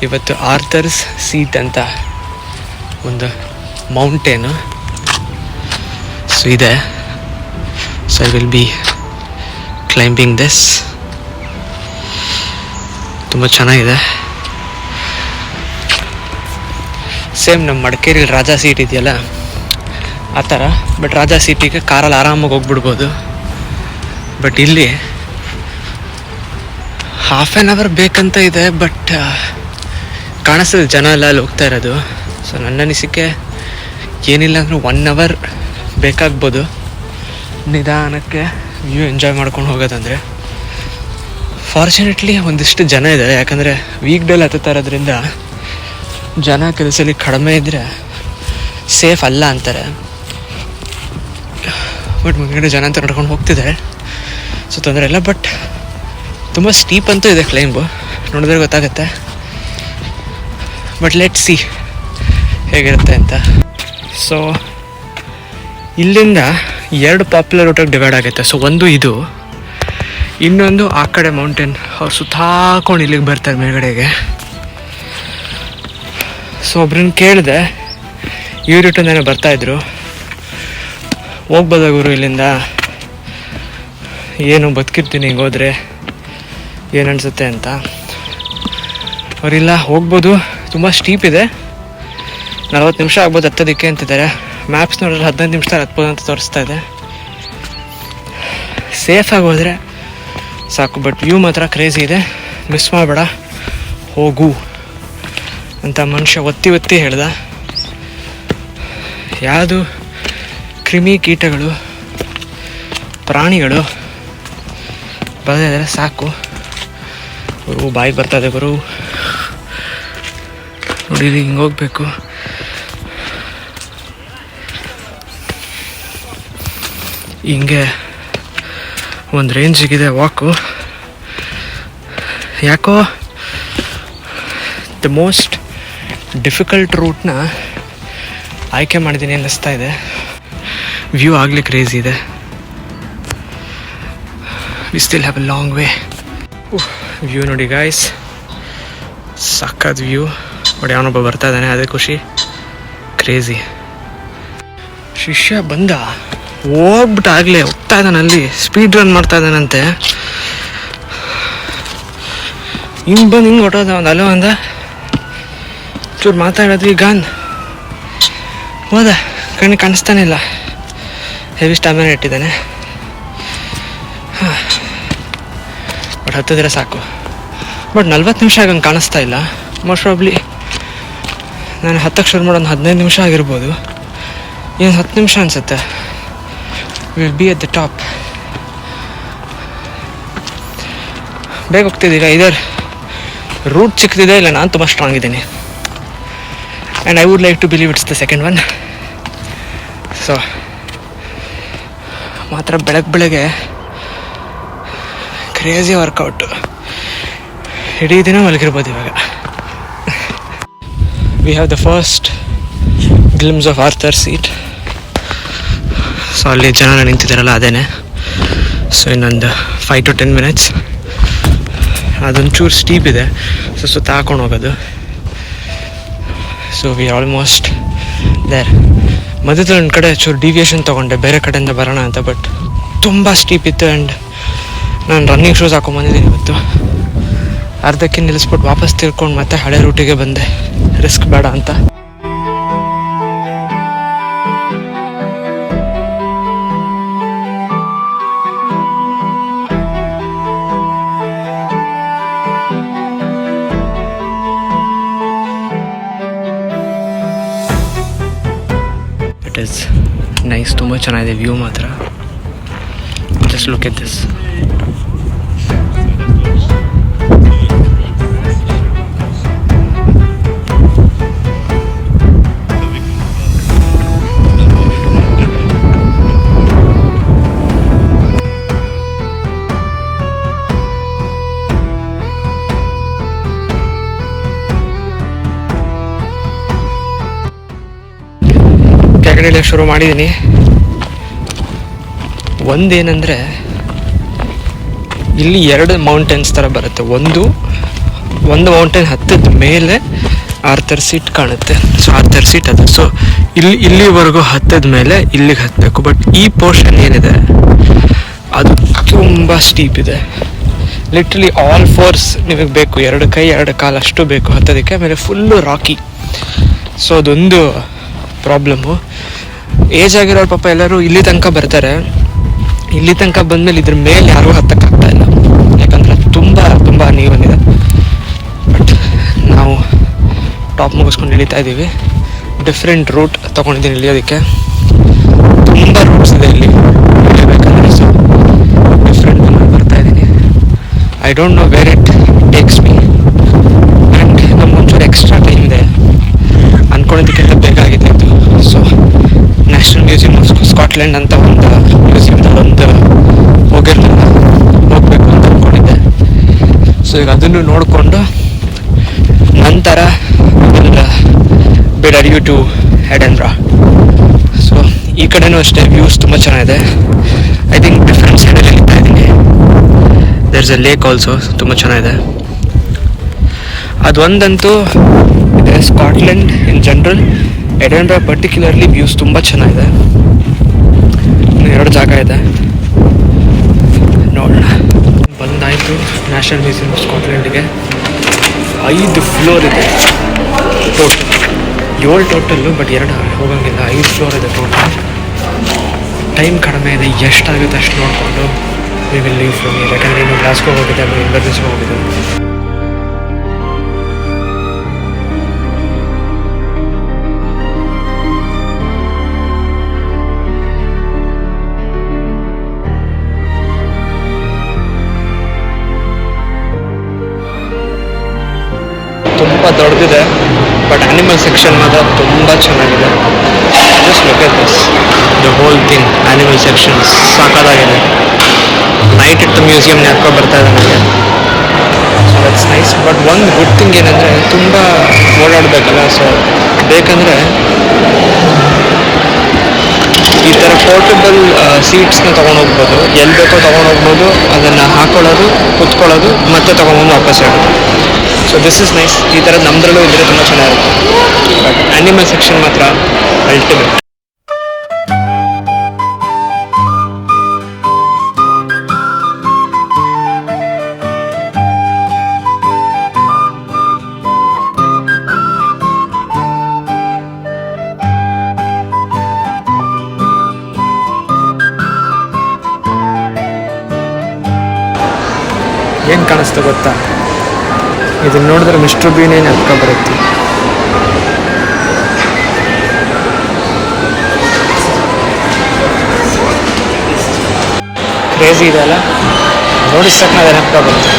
ಇವತ್ತು ಆರ್ಥರ್ಸ್ ಸೀಟ್ ಅಂತ ಒಂದು ಮೌಂಟೇನು ಸೊ ಇದೆ. So I will be climbing this. ತುಂಬ ಚೆನ್ನಾಗಿದೆ. ಸೇಮ್ ನಮ್ಮ ಮಡಿಕೇರಿ ರಾಜಾ ಸೀಟ್ ಇದೆಯಲ್ಲ ಆ ಥರ. ಬಟ್ ರಾಜಾ ಸೀಟಿಗೆ ಕಾರಲ್ಲಿ ಆರಾಮಾಗಿ ಹೋಗ್ಬಿಡ್ಬೋದು. ಬಟ್ ಇಲ್ಲಿ ಹಾಫ್ ಆ್ಯನ್ ಅವರ್ ಬೇಕಂತ ಇದೆ. ಬಟ್ ಕಾಣಿಸ್ತದೆ ಜನ ಎಲ್ಲ ಅಲ್ಲಿ ಹೋಗ್ತಾ ಇರೋದು. ಸೊ ನನ್ನ ಅನಿಸಿಕೆ ಏನಿಲ್ಲ ಅಂದರೂ 1 ಅವರ್ ಬೇಕಾಗ್ಬೋದು ನಿಧಾನಕ್ಕೆ ವ್ಯೂ ಎಂಜಾಯ್ ಮಾಡ್ಕೊಂಡು ಹೋಗೋದಂದರೆ. ಫಾರ್ಚುನೇಟ್ಲಿ ಒಂದಿಷ್ಟು ಜನ ಇದ್ದಾರೆ, ಯಾಕಂದರೆ ವೀಕ್ ಡೇಲಿ ಹತ್ತುತ್ತಾ ಇರೋದ್ರಿಂದ ಜನ ಕೆಲಸದಲ್ಲಿ ಕಡಿಮೆ ಇದ್ದರೆ ಸೇಫ್ ಅಲ್ಲ ಅಂತಾರೆ. ಬಟ್ ಮುಂದ್ಗಡೆ ಜನ ಅಂತ ನಡ್ಕೊಂಡು ಹೋಗ್ತಿದ್ದಾರೆ, ಸೊ ತೊಂದರೆ ಇಲ್ಲ. ಬಟ್ ತುಂಬ ಸ್ಟೀಪ್ ಅಂತೂ ಇದೆ ಕ್ಲೈಂಬು, ನೋಡಿದ್ರೆ ಗೊತ್ತಾಗುತ್ತೆ. ಬಟ್ ಲೆಟ್ ಸಿ ಹೇಗಿರುತ್ತೆ ಅಂತ. ಸೊ ಇಲ್ಲಿಂದ 2 ಪಾಪ್ಯುಲರ್ ರೂಟಾಗಿ ಡಿವೈಡ್ ಆಗುತ್ತೆ. ಸೊ ಒಂದು ಇದು, ಇನ್ನೊಂದು ಆ ಕಡೆ ಮೌಂಟೇನ್. ಅವ್ರು ಸುತ್ತಾಕೊಂಡು ಇಲ್ಲಿಗೆ ಬರ್ತಾರೆ ಮೇಲ್ಗಡೆಗೆ. ಸೊ ಒಬ್ರನ್ನ ಕೇಳಿದೆ, ಈ ರೂಟಿಂದನೇ ಬರ್ತಾಯಿದ್ರು. ಹೋಗ್ಬೋದ ಗುರು ಇಲ್ಲಿಂದ, ಏನು ಬದುಕಿರ್ತೀನಿ ಹಿಂಗೆ ಹೋದರೆ ಏನು ಅನಿಸುತ್ತೆ ಅಂತ. ಅವರಿಲ್ಲ ಹೋಗ್ಬೋದು, ತುಂಬ ಸ್ಟೀಪ್ ಇದೆ, 40 ನಿಮಿಷ ಆಗ್ಬೋದು ಹತ್ತೋದಕ್ಕೆ ಅಂತಿದ್ದಾರೆ. ಮ್ಯಾಪ್ಸ್ ನೋಡಿದ್ರೆ 15 ನಿಮಿಷದಲ್ಲಿ ಹತ್ಬೋದು ಅಂತ ತೋರಿಸ್ತಾ ಇದೆ. ಸೇಫಾಗಿ ಹೋದರೆ ಸಾಕು. ಬಟ್ ವ್ಯೂ ಮಾತ್ರ ಕ್ರೇಜಿ ಇದೆ, ಮಿಸ್ ಮಾಡಬೇಡ, ಹೋಗು ಅಂತ ಮನುಷ್ಯ ಒತ್ತಿ ಹೇಳ್ದ. ಯಾವುದು ಕ್ರಿಮಿ ಕೀಟಗಳು ಪ್ರಾಣಿಗಳು ಬರದೇ ಇದ್ದಾರೆ ಸಾಕು. ಗುರು ಬಾಯಿಗೆ ಬರ್ತದೆ ಗುರು, ನೋಡಿರಿ ಹಿಂಗೆ ಹೋಗ್ಬೇಕು. ಹಿಂಗೆ ಒಂದು ರೇಂಜಿಗಿದೆ ವಾಕು. ಯಾಕೋ ದ ಮೋಸ್ಟ್ ಡಿಫಿಕಲ್ಟ್ ರೂಟ್ನ ಆಯ್ಕೆ ಮಾಡಿದ್ದೀನಿ ಅನ್ನಿಸ್ತಾ ಇದೆ. ವ್ಯೂ ಆಗಲಿ ಕ್ರೇಜಿ ಇದೆ. We still have a long way. View ನೋಡಿ ಗಾಯ್ಸ್, ಸಕ್ಕತ್ ವ್ಯೂ. ಬಟ್ ಅವನೊಬ್ಬ ಬರ್ತಾ ಇದ್ದಾನೆ, ಅದೇ ಖುಷಿ. ಕ್ರೇಜಿ. ಶಿಷ್ಯ ಬಂದ, ಹೋಗ್ಬಿಟ್ಟು ಆಗಲೇ ಹೋಗ್ತಾ ಇದ್ದಾನೆ, ಅಲ್ಲಿ ಸ್ಪೀಡ್ ರನ್ ಮಾಡ್ತಾ ಇದ್ದಾನಂತೆ. ಹಿಂಗೆ ಬಂದು ಹಿಂಗೆ ಹೊಟ್ಟೋದ ಒಂದು ಅಲ್ಲೋ ಅಂದ, ಚೂರು ಮಾತಾಡೋದ್ವಿ, ಗಾನ್ ಹೋದ. ಕಣ್ಣಿಗೆ ಕಾಣಿಸ್ತಾನೆ ಇಲ್ಲ, ಹೆವಿ ಸ್ಟಾಮಿನಾ ಇಟ್ಟಿದ್ದಾನೆ. ಬಟ್ ಹತ್ತಿದ್ರೆ ಸಾಕು. ಬಟ್ 40 ನಿಮಿಷ ಆಗಂಗೆ ಕಾಣಿಸ್ತಾ ಇಲ್ಲ. ಮೋಸ್ಟ್ ಪ್ರಾಬ್ಲಿ ನಾನು ಹತ್ತಕ್ಕೆ ಶುರು ಮಾಡೋದು 15 ನಿಮಿಷ ಆಗಿರ್ಬೋದು, ಏನು 10 ನಿಮಿಷ ಅನಿಸುತ್ತೆ. Will be at the top. ಬೇಗ ಹೋಗ್ತಿದ್ದೀರಾ? ಇದರ್ ರೂಟ್ ಚಿಕ್ಕದಿದೆ, ಇಲ್ಲ ನಾನು ತುಂಬ ಸ್ಟ್ರಾಂಗ್ ಇದ್ದೀನಿ. And I would like to believe it's the second one. So ಮಾತ್ರ ಬೆಳಗ್ಗೆ ಕ್ರೇಜಿ ವರ್ಕೌಟು. ಇಡೀ ದಿನ ಮಲಗಿರ್ಬೋದು ಇವಾಗ. We have the first glimpse of Arthur Seat. So ಅಲ್ಲಿ ಜನ ನಿಂತಿದ್ದಾರಲ್ಲ ಅದೇನೆ. ಸೊ ಇನ್ನೊಂದು 5 to 10 minutes. ಅದೊಂಚೂರು ಸ್ಟೀಪ್ ಇದೆ, ಸೊ ಸುತ್ತ ಹಾಕೊಂಡು ಹೋಗೋದು. So we almost there. ಮಧ್ಯದಲ್ಲಿ ಒಂದು ಕಡೆ ಚೂರು ಡಿವಿಯೇಷನ್ ತೊಗೊಂಡೆ ಬೇರೆ ಕಡೆಯಿಂದ ಬರೋಣ ಅಂತ, ಬಟ್ ತುಂಬ ಸ್ಟೀಪ್ ಇತ್ತು. ಆ್ಯಂಡ್ ನಾನು ರನ್ನಿಂಗ್ ಶೂಸ್ ಹಾಕೊಂಡ್ಬಂದಿದ್ದೀನಿ ಇವತ್ತು. ಅರ್ಧಕ್ಕೆ ನಿಲ್ಲಿಸ್ಬಿಟ್ಟು ವಾಪಸ್ ತಿರ್ಕೊಂಡು ಮತ್ತೆ ಹಳೆ ರೂಟಿಗೆ ಬಂದೆ, ರಿಸ್ಕ್ ಬೇಡ ಅಂತ. ಇಟ್ ಈಸ್ ನೈಸ್, ತುಂಬ ಚೆನ್ನಾಗಿದೆ ವ್ಯೂ ಮಾತ್ರ. Just look at this. ಕೆಳಗಡೆ ಶುರು ಮಾಡಿದ್ದೀನಿ. ಒಂದೇನೆಂದರೆ ಇಲ್ಲಿ 2 ಮೌಂಟೇನ್ಸ್ ಥರ ಬರುತ್ತೆ. ಒಂದು ಮೌಂಟೇನ್ ಹತ್ತಿದ ಮೇಲೆ ಆರ್ಥರ್ ಸೀಟ್ ಕಾಣುತ್ತೆ. ಸೊ ಆರ್ಥರ್ ಸೀಟ್ ಅದು. ಸೊ ಇಲ್ಲಿವರೆಗೂ ಹತ್ತಿದ ಮೇಲೆ ಇಲ್ಲಿಗೆ ಹತ್ತಬೇಕು. ಬಟ್ ಈ ಪೋರ್ಷನ್ ಏನಿದೆ ಅದು ತುಂಬ ಸ್ಟೀಪ್ ಇದೆ. ಲಿಟ್ರಲಿ ಆಲ್ ಫೋರ್ಸ್ ನಿಮಗೆ ಬೇಕು, 2 ಕೈ 2 ಕಾಲು ಅಷ್ಟು ಬೇಕು ಹತ್ತೋದಕ್ಕೆ. ಆಮೇಲೆ ಫುಲ್ಲು ರಾಕಿ. ಸೊ ಅದೊಂದು ಪ್ರಾಬ್ಲಮ್ಮು. ಏಜ್ ಆಗಿರೋರು ಪಾಪ ಎಲ್ಲರೂ ಇಲ್ಲಿ ತನಕ ಬರ್ತಾರೆ. ಇಲ್ಲಿ ತನಕ ಬಂದಮೇಲೆ ಇದ್ರ ಮೇಲೆ ಯಾರೂ ಹತ್ತಕ್ಕಾಗ್ತಾ ಇಲ್ಲ, ಯಾಕಂದರೆ ತುಂಬ ನೀರು ಬಂದಿದೆ. ಬಟ್ ನಾವು ಟಾಪ್ ಮುಗಿಸ್ಕೊಂಡು ಇಳಿತಾ ಇದ್ದೀವಿ. ಡಿಫ್ರೆಂಟ್ ರೂಟ್ ತೊಗೊಂಡಿದ್ದೀನಿ ಇಳಿಯೋದಕ್ಕೆ. ತುಂಬ ರೂಟ್ಸ್ ಇದೆ ಇಲ್ಲಿ ಇಳಿಬೇಕಂದ್ರೆ. ಸೊ ಡಿಫ್ರೆಂಟ್ ಬರ್ತಾ ಇದ್ದೀನಿ. I don't know where it takes me. And ನಮ್ಗೊಂಚೂರು ಎಕ್ಸ್ಟ್ರಾ ಟೈಮ್ ಇದೆ, ಅಂದ್ಕೊಂಡಿದ್ದಕ್ಕಿಂತ ಬೇಕಾಗಿದೆ ಇದು. So national museum of Scotland ಅಂತ ಒಂದು ಮ್ಯೂಸಿಯಮ್ದಲ್ಲೊಂದು ಹೋಗಬೇಕು ಅಂತ ಅಂದ್ಕೊಂಡಿದ್ದೆ. ಸೊ ಈಗ ಅದನ್ನು ನೋಡಿಕೊಂಡು ನಂತರ ಬಿಡರ್ ಯು ಟು ಎಡನ್ಬ್ರಾ. ಸೊ ಈ ಕಡೆನೂ ಅಷ್ಟೇ ವ್ಯೂಸ್ ತುಂಬ ಚೆನ್ನಾಗಿದೆ. ಐ ಥಿಂಕ್ ಡಿಫ್ರೆಂಟ್ ಸೈಡಲ್ಲಿ ಇಳ್ತಾ ಇದ್ದೀನಿ. There is a lake also, ತುಂಬ ಚೆನ್ನಾಗಿದೆ. ಅದೊಂದಂತೂ ಇದೆ. Scotland in general, Edinburgh particularly views ತುಂಬ ಚೆನ್ನಾಗಿದೆ. ಇನ್ನು 2 ಜಾಗ ಇದೆ, ನೋಡೋಣ. ಬಂದಾಯಿತು ನ್ಯಾಷನಲ್ ಮ್ಯೂಸಿಯಂ ಆಫ್ ಸ್ಕಾಟ್ಲೆಂಡ್ಗೆ. 5 ಫ್ಲೋರ್ ಇದೆ ಟೋಟಲ್. 7 ಟೋಟಲ್ಲು, ಬಟ್ 2 ಹೋಗೋಂಗಿಲ್ಲ. 5 ಫ್ಲೋರ್ ಇದೆ ಟೋಟಲ್. ಟೈಮ್ ಕಡಿಮೆ ಇದೆ, ಎಷ್ಟಾಗುತ್ತೆ ಅಷ್ಟು ನೋಡಿಕೊಂಡು we will leave from here. ಯಾಕಂದರೆ ಇನ್ನು ಗ್ಲಾಸ್ಗೋ ಹೋಗಿದೆ, ಆಮೇಲೆ ಇನ್ವರ್ಸಿಸ್ಗೆ ಹೋಗಿದೆ. ತುಂಬ ದೊಡ್ಡದಿದೆ, ಬಟ್ ಆ್ಯನಿಮಲ್ ಸೆಕ್ಷನ್ ಮಾತ್ರ ತುಂಬ ಚೆನ್ನಾಗಿದೆ. Just look at this, the whole thing. Animal section ಸಾಕಾಗಿದೆ. ನೈಟ್ ಇಟ್ಟು ಮ್ಯೂಸಿಯಂ ನೆನಪು ಬರ್ತಾ ಇದೆ ನನಗೆ. So that's nice. ಬಟ್ ಒಂದು ಗುಡ್ ಥಿಂಗ್ ಏನಂದರೆ ತುಂಬ ಓಡಾಡಬೇಕಲ್ಲ. ಸೊ ಬೇಕಂದರೆ ಈ ಥರ ಪೋರ್ಟಬಲ್ ಸೀಟ್ಸ್ನ ತೊಗೊಂಡೋಗ್ಬೋದು. ಎಲ್ಲಿ ಬೇಕೋ ತೊಗೊಂಡೋಗ್ಬೋದು. ಅದನ್ನು ಹಾಕೊಳ್ಳೋದು, ಕುತ್ಕೊಳ್ಳೋದು, ಮತ್ತೆ ತೊಗೊಂಬಂದು ವಾಪಸ್ ಹೇಳೋದು. So this is nice. ಈ ಥರ ನಮ್ಮದ್ರಲ್ಲೂ ಇದ್ದರೆ ತುಂಬ ಚೆನ್ನಾಗಿರುತ್ತೆ. ಬಟ್ ಆ್ಯನಿಮಲ್ ಸೆಕ್ಷನ್ ಮಾತ್ರ ಅಲ್ಟಿಮೇಟ್. ಏನು ಕಾಣಿಸ್ತು ಗೊತ್ತಾ? ಇದನ್ನು ನೋಡಿದ್ರೆ ಮಿಸ್ಟರ್ ಬೀನೇ ನೆನಪು ಬರುತ್ತೆ. ಕ್ರೇಜಿ ಇದೆ ಅಲ್ಲ, ನೋಡಿದ ತಕ್ಷಣ ಅದು ನೆನಪು ಬರುತ್ತೆ.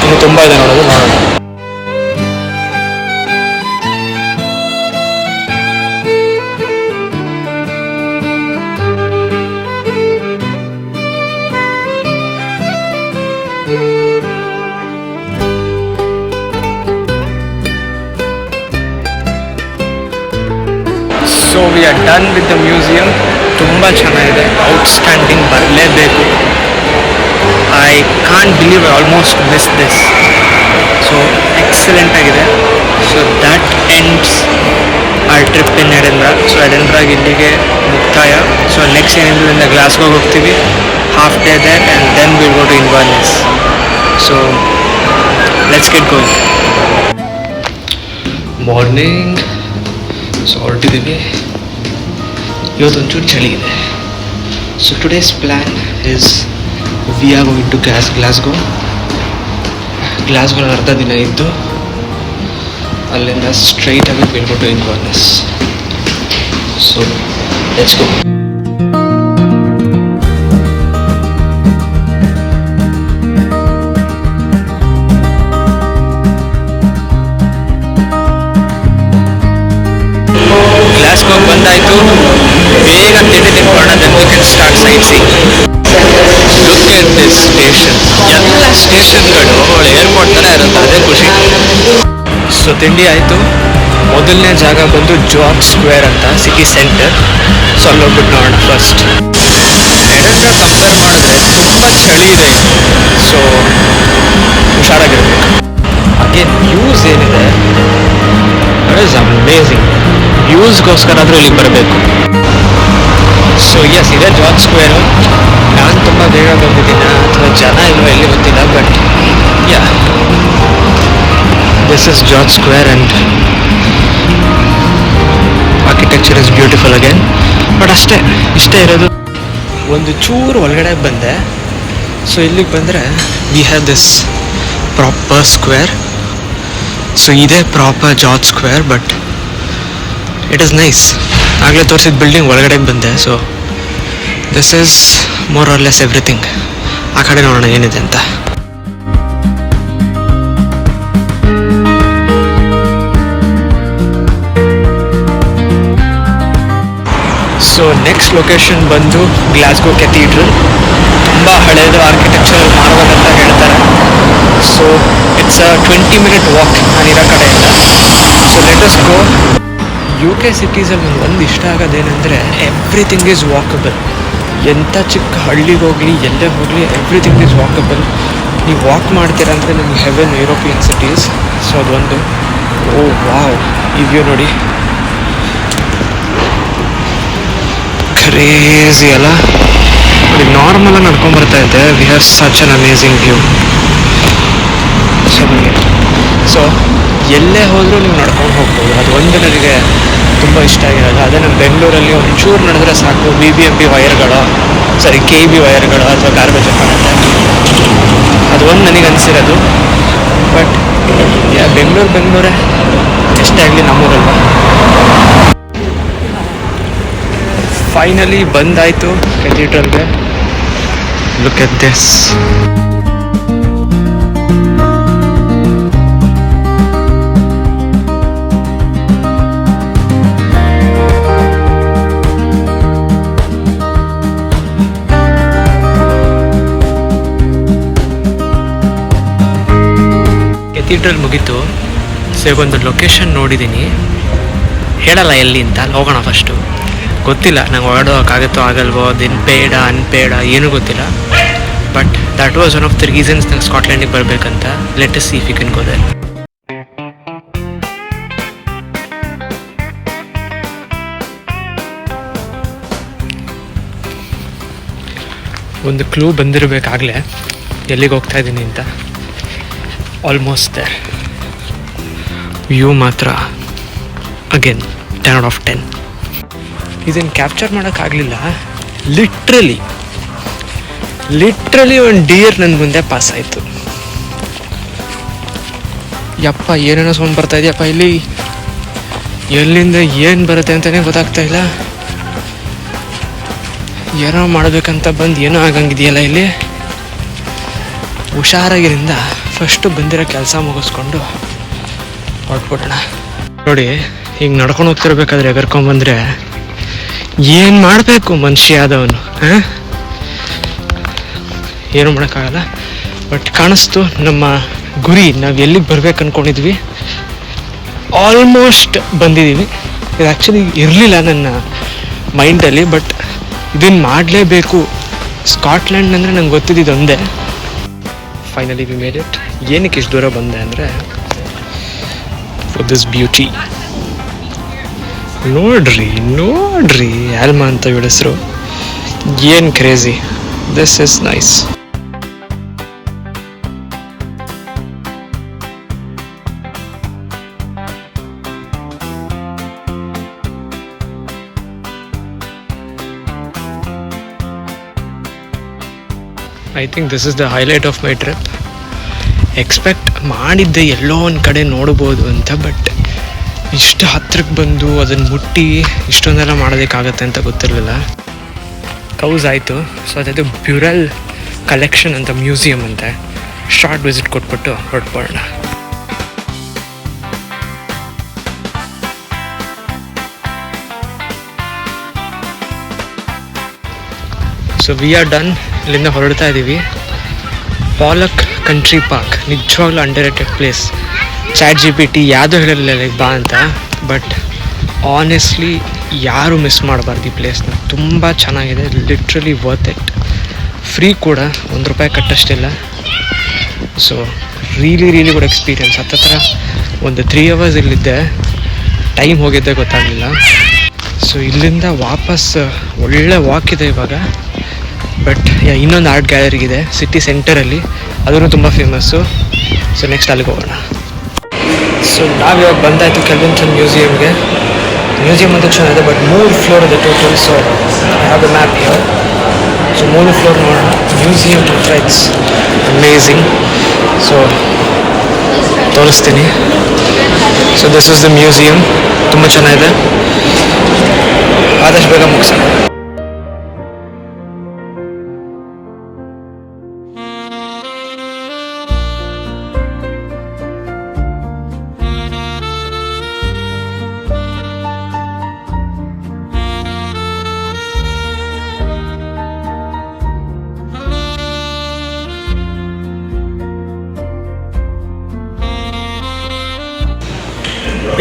ಇನ್ನು ತುಂಬ ಇದೆ ನೋಡೋದು, ನೋಡೋಣ. So we are done with the museum. ತುಂಬ ಚೆನ್ನಾಗಿದೆ, ಔಟ್ಸ್ಟ್ಯಾಂಡಿಂಗ್, ಬರಲೇಬೇಕು. I can't believe I almost miss this. So excellent ಆಗಿದೆ. So that ends our trip in Edinburgh. So ಎಡಿನ್ಬ್ರಾಗ್ ಇಲ್ಲಿಗೆ ಮುಕ್ತಾಯ. ಸೊ ನೆಕ್ಸ್ಟ್ ಏನಿಲ್ಲ ಗ್ಲಾಸ್ಗೋಗೆ ಹೋಗ್ತೀವಿ, half day that, and then will go to Inverness. So let's get going. Morning. So ಹೊರಟಿದ್ದೀವಿ. ಇವತ್ತೊಂಚೂರು ಚಳಿ ಇದೆ. So today's plan is we are going to Glasgow. Glasgow ಅರ್ಧ ದಿನ ಇದ್ದು ಅಲ್ಲಿಂದ ಸ್ಟ್ರೈಟಾಗಿ will go to Inverness. So let's go. ಗ್ಲಾಸ್ಗೋಗೆ ಬಂದಾಯಿತು, ಬೇಗ ತಿಂಡಿ ತಿನ್ಕೊಳ್ಳೋಣ, then we can start sightseeing. Look at this station. ಎಲ್ಲ ಸ್ಟೇಷನ್ಗಳು ಏರ್ಪೋರ್ಟ್ ಥರ ಇರುತ್ತೆ, ಅದೇ ಖುಷಿ. ಸೊ ತಿಂಡಿ ಆಯಿತು. ಮೊದಲನೇ ಜಾಗ ಬಂದು ಜಾರ್ಜ್ ಸ್ಕ್ವೇರ್ ಅಂತ, ಸಿಟಿ ಸೆಂಟರ್. ಸೊ ಅಲ್ಲಿ ಹೋಗ್ಬಿಟ್ಟು ನೋಡೋಣ ಫಸ್ಟ್. ಎಡಿನ್ಬ್ರಾ ಕಂಪೇರ್ ಮಾಡಿದ್ರೆ ತುಂಬ ಚಳಿ ಇದೆ. ಸೊ ಹುಷಾರಾಗಿರ್ಬೇಕು. ಹಾಗೆ ವ್ಯೂಸ್ ಏನಿದೆ, ಇಟ್ ಈಸ್ ಅಮೇಝಿಂಗ್. ವ್ಯೂಸ್ಗೋಸ್ಕರ ಆದರೂ ಇಲ್ಲಿಗೆ ಬರಬೇಕು. ಸೊ ಎಸ್, ಇದೇ ಜಾರ್ಜ್ ಸ್ಕ್ವೇರು. ನಾನು ತುಂಬ ಬೇಗ ಬಂದಿದ್ದೀನ ಅಥವಾ ಜನ ಇಲ್ವೋ ಎಲ್ಲಿ ಗೊತ್ತಿಲ್ಲ, but yeah, this is George square and architecture is beautiful again. But ಅಷ್ಟೇ, ಇಷ್ಟೇ ಇರೋದು. ಒಂದು ಚೂರು ಒಳಗಡೆ ಬಂದೆ. ಸೊ ಇಲ್ಲಿಗೆ ಬಂದರೆ we have this proper square. So ಇದೇ proper George square, but it is nice. ಆಗಲೇ ತೋರಿಸಿದ ಬಿಲ್ಡಿಂಗ್ ಒಳಗಡೆ ಬಂದೆ. So this is more or less everything. ಆ ಕಡೆ ನೋಡೋಣ ಏನಿದೆ ಅಂತ. ಸೊ ನೆಕ್ಸ್ಟ್ ಲೊಕೇಶನ್ ಬಂದು ಗ್ಲಾಸ್ಗೋ ಕೆಥೀಡ್ರಲ್. ತುಂಬ ಹಳೆಯದು, ಆರ್ಕಿಟೆಕ್ಚರಲ್ ಮಾರ್ವಲ್ ಅಂತ ಹೇಳ್ತಾರೆ. So it's a 20 minute walk ನಾನಿರೋ ಕಡೆಯಿಂದ. So let us go. UK ಸಿಟೀಸಲ್ಲಿ ಒಂದು ಇಷ್ಟ ಆಗೋದೇನೆಂದರೆ ಎವ್ರಿಥಿಂಗ್ ಈಸ್ ವಾಕಬಲ್. ಎಂಥ ಚಿಕ್ಕ ಹಳ್ಳಿಗೆ ಹೋಗಲಿ, ಎಲ್ಲೇ ಹೋಗಲಿ, ಎವ್ರಿಥಿಂಗ್ ಈಸ್ ವಾಕಬಲ್. ನೀವು ವಾಕ್ ಮಾಡ್ತೀರಾ ಅಂದರೆ ನಿಮ್ಗೆ ಹೆವೆನ್ ಯುರೋಪಿಯನ್ ಸಿಟೀಸ್. ಸೊ ಅದೊಂದು. ಓ ವಾವ್, ಈ ವ್ಯೂ ನೋಡಿ, ಕ್ರೇಜಿ ಅಲ್ಲ. ನೋಡಿ, ನಾರ್ಮಲಾಗಿ ನಡ್ಕೊಂಡ್ಬರ್ತಾ ಇದ್ದೆ. We have such an amazing view. So ಎಲ್ಲೇ ಹೋದರೂ ನೀವು ನಡ್ಕೊಂಡು ಹೋಗ್ಬೋದು. ಅದು ಒಂದು ನನಗೆ ತುಂಬ ಇಷ್ಟ ಆಗಿರೋದು. ಅದೇ ನಮ್ಮ ಬೆಂಗಳೂರಲ್ಲಿ ಒಂಚೂರು ನಡೆದ್ರೆ ಸಾಕು, BBMP ವೈರ್ಗಳು, KB ವೈರ್ಗಳು ಅಥವಾ ಗಾರ್ಬೇಜ್ ಕಾಣುತ್ತೆ. ಅದು ಒಂದು ನನಗೆ ಅನಿಸಿರೋದು. ಬಟ್ ಬೆಂಗಳೂರೇ ಎಷ್ಟೇ ಆಗಲಿ ನಮ್ಮೂರಲ್ವ. ಫೈನಲಿ ಬಂದಾಯಿತು ಕೆಥೀಡ್ರಲ್ಗೆ. Look at this. ಕೆಥೀಡ್ರಲ್ ಮುಗೀತು. ಸೊ ಒಂದು ಲೊಕೇಶನ್ ನೋಡಿದ್ದೀನಿ, ಹೇಳಲ್ಲ ಎಲ್ಲಿ ಅಂತ. ಹೋಗೋಣ ಫಸ್ಟು. ಗೊತ್ತಿಲ್ಲ ನಂಗೆ ಹೊರಡೋಕ್ಕಾಗುತ್ತೋ ಆಗಲ್ವೋ, ಅದೇನು ಬೇಡ ಅನ್ಬೇಡ ಏನೂ ಗೊತ್ತಿಲ್ಲ. But that was one of the reasons ನಂಗೆ ಸ್ಕಾಟ್ಲ್ಯಾಂಡಿಗೆ ಬರಬೇಕಂತ. Let us see if you can go there. ಒಂದು ಕ್ಲೂ ಬಂದಿರಬೇಕಾಗಲೇ ಎಲ್ಲಿಗೆ ಹೋಗ್ತಾ ಇದ್ದೀನಿ ಅಂತ. Almost there. ವ್ಯೂ ಮಾತ್ರ ಅಗೇನ್ 10 out of 10. ಇದನ್ನು ಕ್ಯಾಪ್ಚರ್ ಮಾಡೋಕ್ಕಾಗಲಿಲ್ಲ. ಲಿಟ್ರಲಿ ಒಂದು ಡೀರ್ ನನ್ನ ಮುಂದೆ ಪಾಸ್ ಆಯಿತು. ಯಪ್ಪ, ಏನೇನೋ ಸೌಂಡ್ ಬರ್ತಾ ಇದೆಯಪ್ಪ ಇಲ್ಲಿ. ಎಲ್ಲಿಂದ ಏನು ಬರುತ್ತೆ ಅಂತಲೇ ಗೊತ್ತಾಗ್ತಾ ಇಲ್ಲ. ಏನೋ ಮಾಡಬೇಕಂತ ಬಂದು ಏನೋ ಆಗಂಗಿದೆಯಲ್ಲ ಇಲ್ಲಿ. ಹುಷಾರಾಗಿರಿಂದ ಫಸ್ಟು ಬಂದಿರೋ ಕೆಲಸ ಮುಗಿಸ್ಕೊಂಡು ಹೊರಟ್ಬಿಡೋಣ. ನೋಡಿ, ಹಿಂಗೆ ನಡ್ಕೊಂಡು ಹೋಗ್ತಿರ್ಬೇಕಾದ್ರೆ ಎಗರ್ಕೊಂಬಂದರೆ ಏನು ಮಾಡಬೇಕು ಮನುಷ್ಯ ಆದವನು? ಏನೂ ಮಾಡೋಕ್ಕಾಗಲ್ಲ. ಬಟ್ ಕಾಣಿಸ್ತು ನಮ್ಮ ಗುರಿ. ನಾವು ಎಲ್ಲಿಗೆ ಬರ್ಬೇಕು ಅಂದ್ಕೊಂಡಿದ್ವಿ, ಆಲ್ಮೋಸ್ಟ್ ಬಂದಿದ್ದೀವಿ. ಇದು ಆ್ಯಕ್ಚುಲಿ ಇರಲಿಲ್ಲ ನನ್ನ ಮೈಂಡಲ್ಲಿ, ಬಟ್ ಇದನ್ನು ಮಾಡಲೇಬೇಕು. ಸ್ಕಾಟ್ಲ್ಯಾಂಡ್ ಅಂದರೆ ನಂಗೆ ಗೊತ್ತಿದ್ದು ಒಂದೇ. Finally we made it. ಏನಕ್ಕೆ ಇಷ್ಟು ದೂರ ಬಂದೆ ಅಂದರೆ ಫಾರ್ ದಿಸ್ ಬ್ಯೂಟಿ. ನೋಡ್ರಿ ಆಲ್ಮಾ ಅಂತ ಇವಳ ಹೆಸರು. ಏನು crazy. This is nice. I think this is the highlight of my trip. Expect ಮಾಡಿದ್ದೆ ಎಲ್ಲೋ ಒಂದು ಕಡೆ ನೋಡ್ಬೋದು ಅಂತ, ಬಟ್ ಇಷ್ಟು ಹತ್ರಕ್ಕೆ ಬಂದು ಅದನ್ನು ಮುಟ್ಟಿ ಇಷ್ಟೊಂದೆಲ್ಲ ಮಾಡೋದಕ್ಕಾಗತ್ತೆ ಅಂತ ಗೊತ್ತಿರಲಿಲ್ಲ. ಕೌಸ್ ಆಯಿತು. ಸೊ ಅದಾയത് ಬ್ಯೂರಲ್ ಕಲೆಕ್ಷನ್ ಅಂತ ಮ್ಯೂಸಿಯಂ ಅಂತೆ. ಶಾರ್ಟ್ ವಿಸಿಟ್ ಕೊಟ್ಬಿಟ್ಟು ಹೊರಟ್ಬೋಣ. So we are done. ಇಲ್ಲಿಂದ ಹೊರಡ್ತಾ ಇದ್ದೀವಿ. ಪಾಲಕ್ ಕಂಟ್ರಿ ಪಾರ್ಕ್ ನಿಜವಾಗ್ಲೂ ಅಂಡರ್ ರೇಟೆಡ್ ಪ್ಲೇಸ್. ChatGPT ಯಾವುದೂ ಹೇಳಿರಲಿಲ್ಲ ಲೈಕ್ ಬಾ ಅಂತ, ಬಟ್ ಆನೆಸ್ಟ್ಲಿ ಯಾರು ಮಿಸ್ ಮಾಡಬಾರ್ದು ಈ ಪ್ಲೇಸ್ನ. ತುಂಬ ಚೆನ್ನಾಗಿದೆ, ಲಿಟ್ರಲಿ ವರ್ತ್ ಇಟ್. ಫ್ರೀ ಕೂಡ, ₹1 ಕಟ್ಟಷ್ಟಿಲ್ಲ. So really good experience. ಹತ್ತತ್ರ ಒಂದು 3 hours ಇಲ್ಲಿದ್ದೆ, ಟೈಮ್ ಹೋಗಿದ್ದೆ ಗೊತ್ತಾಗಲಿಲ್ಲ. ಸೊ ಇಲ್ಲಿಂದ ವಾಪಸ್ ಒಳ್ಳೆ ವಾಕ್ ಇದೆ ಇವಾಗ. ಬಟ್ ಇನ್ನೊಂದು ಆರ್ಟ್ ಗ್ಯಾಲರಿ ಇದೆ ಸಿಟಿ ಸೆಂಟರಲ್ಲಿ, ಅದೂ ತುಂಬ ಫೇಮಸ್ಸು. ಸೊ ನೆಕ್ಸ್ಟ್ ಅಲ್ಲಿಗೆ ಹೋಗೋಣ. ಸೊ ನಾವಿವಾಗ ಬಂದಾಯಿತು ಕೆಲ್ವಿನ್ಸನ್ ಮ್ಯೂಸಿಯಮ್ಗೆ. ಮ್ಯೂಸಿಯಮ್ ಅಂತ ಚೆನ್ನಾಗಿದೆ, ಬಟ್ 3 ಫ್ಲೋರ್ ಇದೆ total. So I have a map here. So 3 floor ನೋಡೋಣ. Museum it's amazing. ಸೊ ತೋರಿಸ್ತೀನಿ. So this is the museum. ತುಂಬ ಚೆನ್ನಾಗಿದೆ. ಆದಷ್ಟು ಬೇಗ ಮುಗಿಸೋಣ.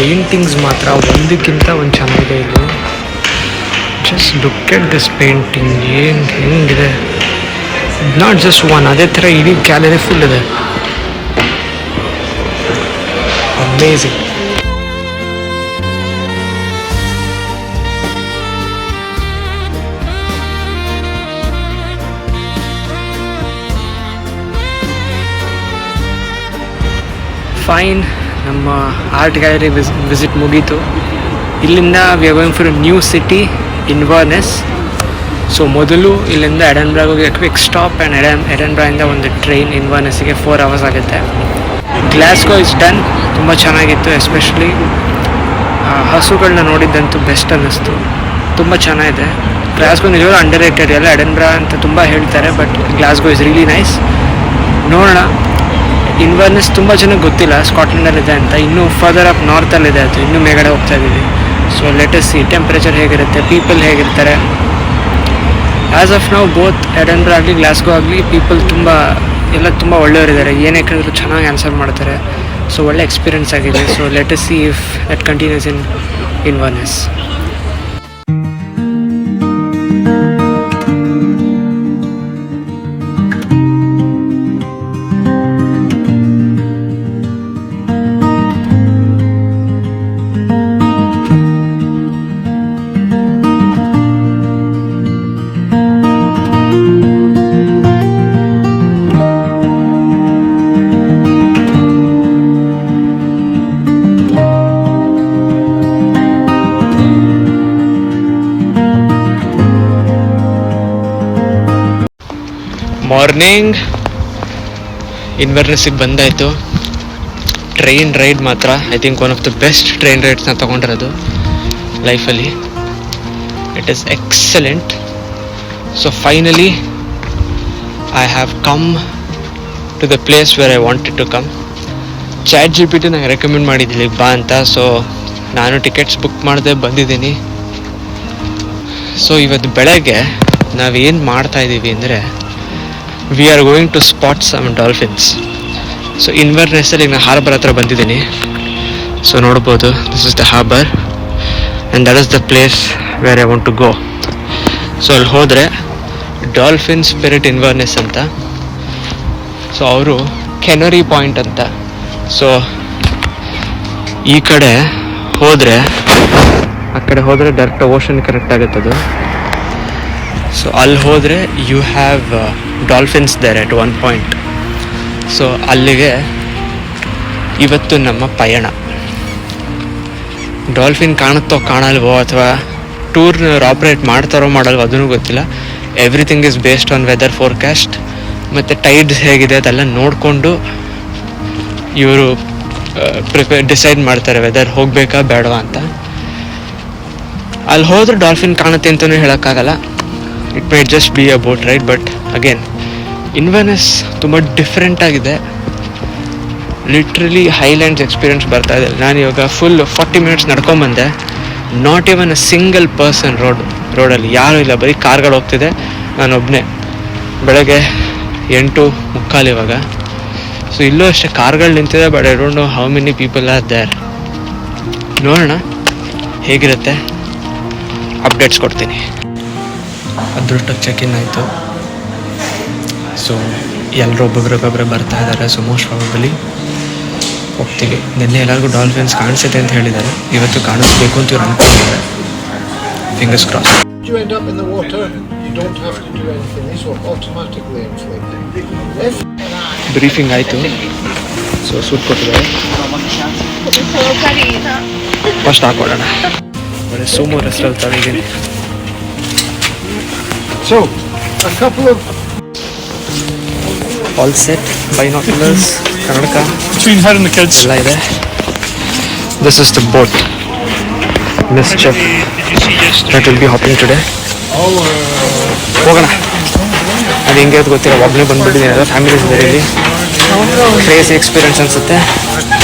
ಪೇಂಟಿಂಗ್ಸ್ ಮಾತ್ರ ಒಂದಕ್ಕಿಂತ ಒಂದು ಚೆನ್ನಾಗಿದೆ ಇಲ್ಲಿ. Just look at this painting. ಏನು ಹೆಂಗಿದೆ. ನಾಟ್ ಜಸ್ಟ್ ಒನ್, ಅದೇ ಥರ ಇಡೀ ಗ್ಯಾಲರಿ ಫುಲ್ ಇದೆ. ಅಮೇಝಿಂಗ್. ಫೈನ್. ನಮ್ಮ ಆರ್ಟ್ ಗ್ಯಾಲರಿ ವಿಸಿಟ್ ಮುಗೀತು. ಇಲ್ಲಿಂದ we are going for a new city, Inverness. So ಮೊದಲು ಇಲ್ಲಿಂದ ಎಡನ್ಬ್ರಾಗ್ ಹೋಗಿ ಕ್ವಿಕ್ ಸ್ಟಾಪ್ ಆ್ಯಂಡ್ ಎಡನ್ಬ್ರಾಗಿಂದ ಒಂದು ಟ್ರೈನ್ ಇನ್ವರ್ನೆಸ್ಸಿಗೆ 4 hours ಆಗುತ್ತೆ. Glasgow is done. ತುಂಬ ಚೆನ್ನಾಗಿತ್ತು. ಎಸ್ಪೆಷಲಿ ಹಸುಗಳನ್ನ ನೋಡಿದ್ದಂತೂ ಬೆಸ್ಟ್ ಅನ್ನಿಸ್ತು. ತುಂಬ ಚೆನ್ನಾಗಿದೆ. ಗ್ಲಾಸ್ಗೋ ನಿಜವಾಗ್ಲೂ ಅಂಡರ್ ರೇಟೆಡ್. ಎಲ್ಲ ಎಡನ್ಬ್ರಾ ಅಂತ ತುಂಬ ಹೇಳ್ತಾರೆ, but Glasgow is really nice. ನೋಡೋಣ. ಇನ್ವರ್ನೆಸ್ ತುಂಬ ಚೆನ್ನಾಗಿ ಗೊತ್ತಿಲ್ಲ ಸ್ಕಾಟ್ಲೆಂಡಲ್ಲಿದೆ ಅಂತ. ಇನ್ನೂ ಫರ್ದರ್ ಅಪ್ ನಾರ್ತಲ್ಲಿದೆ, ಅದು ಇನ್ನೂ ಮೇಗಡೆ ಹೋಗ್ತಾ ಇದ್ದೀವಿ. So let us C temperature ಹೇಗಿರುತ್ತೆ, ಪೀಪಲ್ ಹೇಗಿರ್ತಾರೆ. ಆ್ಯಸ್ ಆಫ್ ನಾವು ಬೋತ್ ಎಡನ್ಬ್ರಾ ಆಗಲಿ ಗ್ಲಾಸ್ಗೋ ಆಗಲಿ ಪೀಪಲ್ ತುಂಬ ಒಳ್ಳೆಯವರಿದ್ದಾರೆ. ಏನೇ ಕೇಳಿದ್ರು ಚೆನ್ನಾಗಿ ಆನ್ಸರ್ ಮಾಡ್ತಾರೆ. ಸೊ ಒಳ್ಳೆ ಎಕ್ಸ್ಪೀರಿಯನ್ಸ್ ಆಗಿದೆ. So let us see if that continues in Inverness. Morning ಇನ್ವರ್ನೆಸ್ಸಿಗೆ ಬಂದಾಯಿತು. ಟ್ರೈನ್ ರೈಡ್ ಮಾತ್ರ I think one of the best train ರೈಡ್ಸ್ನ ತೊಗೊಂಡಿರೋದು ಲೈಫಲ್ಲಿ. It is excellent. So finally I have come to the place where I wanted to come. ChatGPT ನಂಗೆ recommend ಮಾಡಿದ್ದಿಲ್ಲ ಬಾ ಅಂತ. ಸೊ ನಾನು ಟಿಕೆಟ್ಸ್ ಬುಕ್ ಮಾಡದೆ ಬಂದಿದ್ದೀನಿ. ಸೊ ಇವತ್ತು ಬೆಳಗ್ಗೆ ನಾವೇನು ಮಾಡ್ತಾಯಿದ್ದೀವಿ ಅಂದರೆ we are going to spot some dolphins. So ಇನ್ವರ್ನೆಸ್ಸಲ್ಲಿ ನಾನು ಹಾರ್ಬರ್ ಹತ್ರ ಬಂದಿದ್ದೀನಿ. ಸೊ ನೋಡ್ಬೋದು, this is the harbour. And and that is the place where I want to go. So ಅಲ್ಲಿ ಹೋದರೆ ಡಾಲ್ಫಿನ್ ಸ್ಪಿರಿಟ್ ಇನ್ವರ್ನೆಸ್ ಅಂತ, ಸೊ ಅವರು ಕೆನರಿ ಪಾಯಿಂಟ್ ಅಂತ. ಸೊ ಈ ಕಡೆ ಹೋದರೆ ಆ ಕಡೆ ಹೋದರೆ ಡೈರೆಕ್ಟ್ ಓಷನ್ ಕನೆಕ್ಟ್ ಆಗುತ್ತದು. ಸೊ ಅಲ್ಲಿ ಹೋದರೆ you have dolphins there at one point. So ಅಲ್ಲಿಗೆ ಇವತ್ತು ನಮ್ಮ ಪಯಣ. ಡಾಲ್ಫಿನ್ ಕಾಣುತ್ತೋ ಕಾಣಲ್ವೋ ಅಥವಾ ಟೂರ್ನವ್ರು ಆಪ್ರೇಟ್ ಮಾಡ್ತಾರೋ ಮಾಡಲ್ವೋ ಅದೂ ಗೊತ್ತಿಲ್ಲ. Everything is based on weather forecast ಮತ್ತು ಟೈಡ್ಸ್ ಹೇಗಿದೆ ಅದೆಲ್ಲ ನೋಡಿಕೊಂಡು ಇವರು ಡಿಸೈಡ್ ಮಾಡ್ತಾರೆ ವೆದರ್ ಹೋಗಬೇಕಾ ಬೇಡವಾ ಅಂತ. ಅಲ್ಲಿ ಹೋದ್ರೆ ಡಾಲ್ಫಿನ್ ಕಾಣುತ್ತೆ ಅಂತಲೂ ಹೇಳೋಕ್ಕಾಗಲ್ಲ. It might just be a boat ride. But again Inverness ತುಂಬ ಡಿಫ್ರೆಂಟ್ ಆಗಿದೆ. ಲಿಟ್ರಲಿ ಹೈಲ್ಯಾಂಡ್ಸ್ ಎಕ್ಸ್ಪೀರಿಯನ್ಸ್ ಬರ್ತಾ ಇದೆ. ನಾನು ಇವಾಗ ಫುಲ್ 40 ಮಿನಿಟ್ಸ್ ನಡ್ಕೊಂಬಂದೆ. Not even a single person ರೋಡಲ್ಲಿ ಯಾರೂ ಇಲ್ಲ, ಬರೀ ಕಾರ್ಗಳು ಹೋಗ್ತಿದೆ, ನಾನೊಬ್ಬನೇ. ಬೆಳಗ್ಗೆ 8:45 ಇವಾಗ. ಸೊ ಇಲ್ಲೂ ಅಷ್ಟೇ ಕಾರ್ಗಳು ನಿಂತಿದೆ, but I don't know how many people are there. ನೋಡೋಣ ಹೇಗಿರುತ್ತೆ, ಅಪ್ಡೇಟ್ಸ್ ಕೊಡ್ತೀನಿ. ಅದೃಷ್ಟಕ್ಕೆ ಚೆಕ್-ಇನ್ ಆಯಿತು. ಸೊ ಎಲ್ಲರೂ ಒಬ್ಬೊಬ್ಬರೊಬ್ಬೊಬ್ಬರೇ ಬರ್ತಾ ಇದ್ದಾರೆ. ಸೊ ಮೋಸ್ಟ್ ಪ್ರಾಬಬಲಿ ಹೋಗ್ತೀವಿ. ನಿನ್ನೆ ಎಲ್ಲರಿಗೂ ಡಾಲ್ಫಿನ್ಸ್ ಕಾಣಿಸುತ್ತೆ ಅಂತ ಹೇಳಿದ್ದಾರೆ, ಇವತ್ತು ಕಾಣಿಸ್ಬೇಕು ಅಂತ ಇವ್ರು ಅನ್ಕೊಂಡಿದ್ದಾರೆ. Fingers cross. You end up in the water, you don't have to do anything. This will automatically inflate. Briefing ಆಯಿತು. ಸೊ ಸೂಟ್ ಕೊಟ್ಟಿದ್ದಾರೆ, ಫಸ್ಟ್ ಹಾಕೊಳ್ಳೋಣ. ಬರೀ ಸೋಮೋ ರೆಸ್ಟೋರೆಂಟ್ ತಾವಿದ್ದೀನಿ. So, a couple of all set, binoculars, ಕನ್ನಡಕ Between her and the kids. ಎಲ್ಲ ಇದೆ. This is the boat Mischief that will be hopping today. ಹೋಗೋಣ. ಅದು ಹೆಂಗೆ ಅದು ಗೊತ್ತಿಲ್ಲ, ಒಬ್ಬನೇ ಬಂದುಬಿಟ್ಟಿದ್ದೀನಿ. ಎಲ್ಲ ಫ್ಯಾಮಿಲೀಸ್ ಇದೆ ಇಲ್ಲಿ. ಕ್ರೇಜಿ ಎಕ್ಸ್ಪೀರಿಯನ್ಸ್ ಅನಿಸುತ್ತೆ.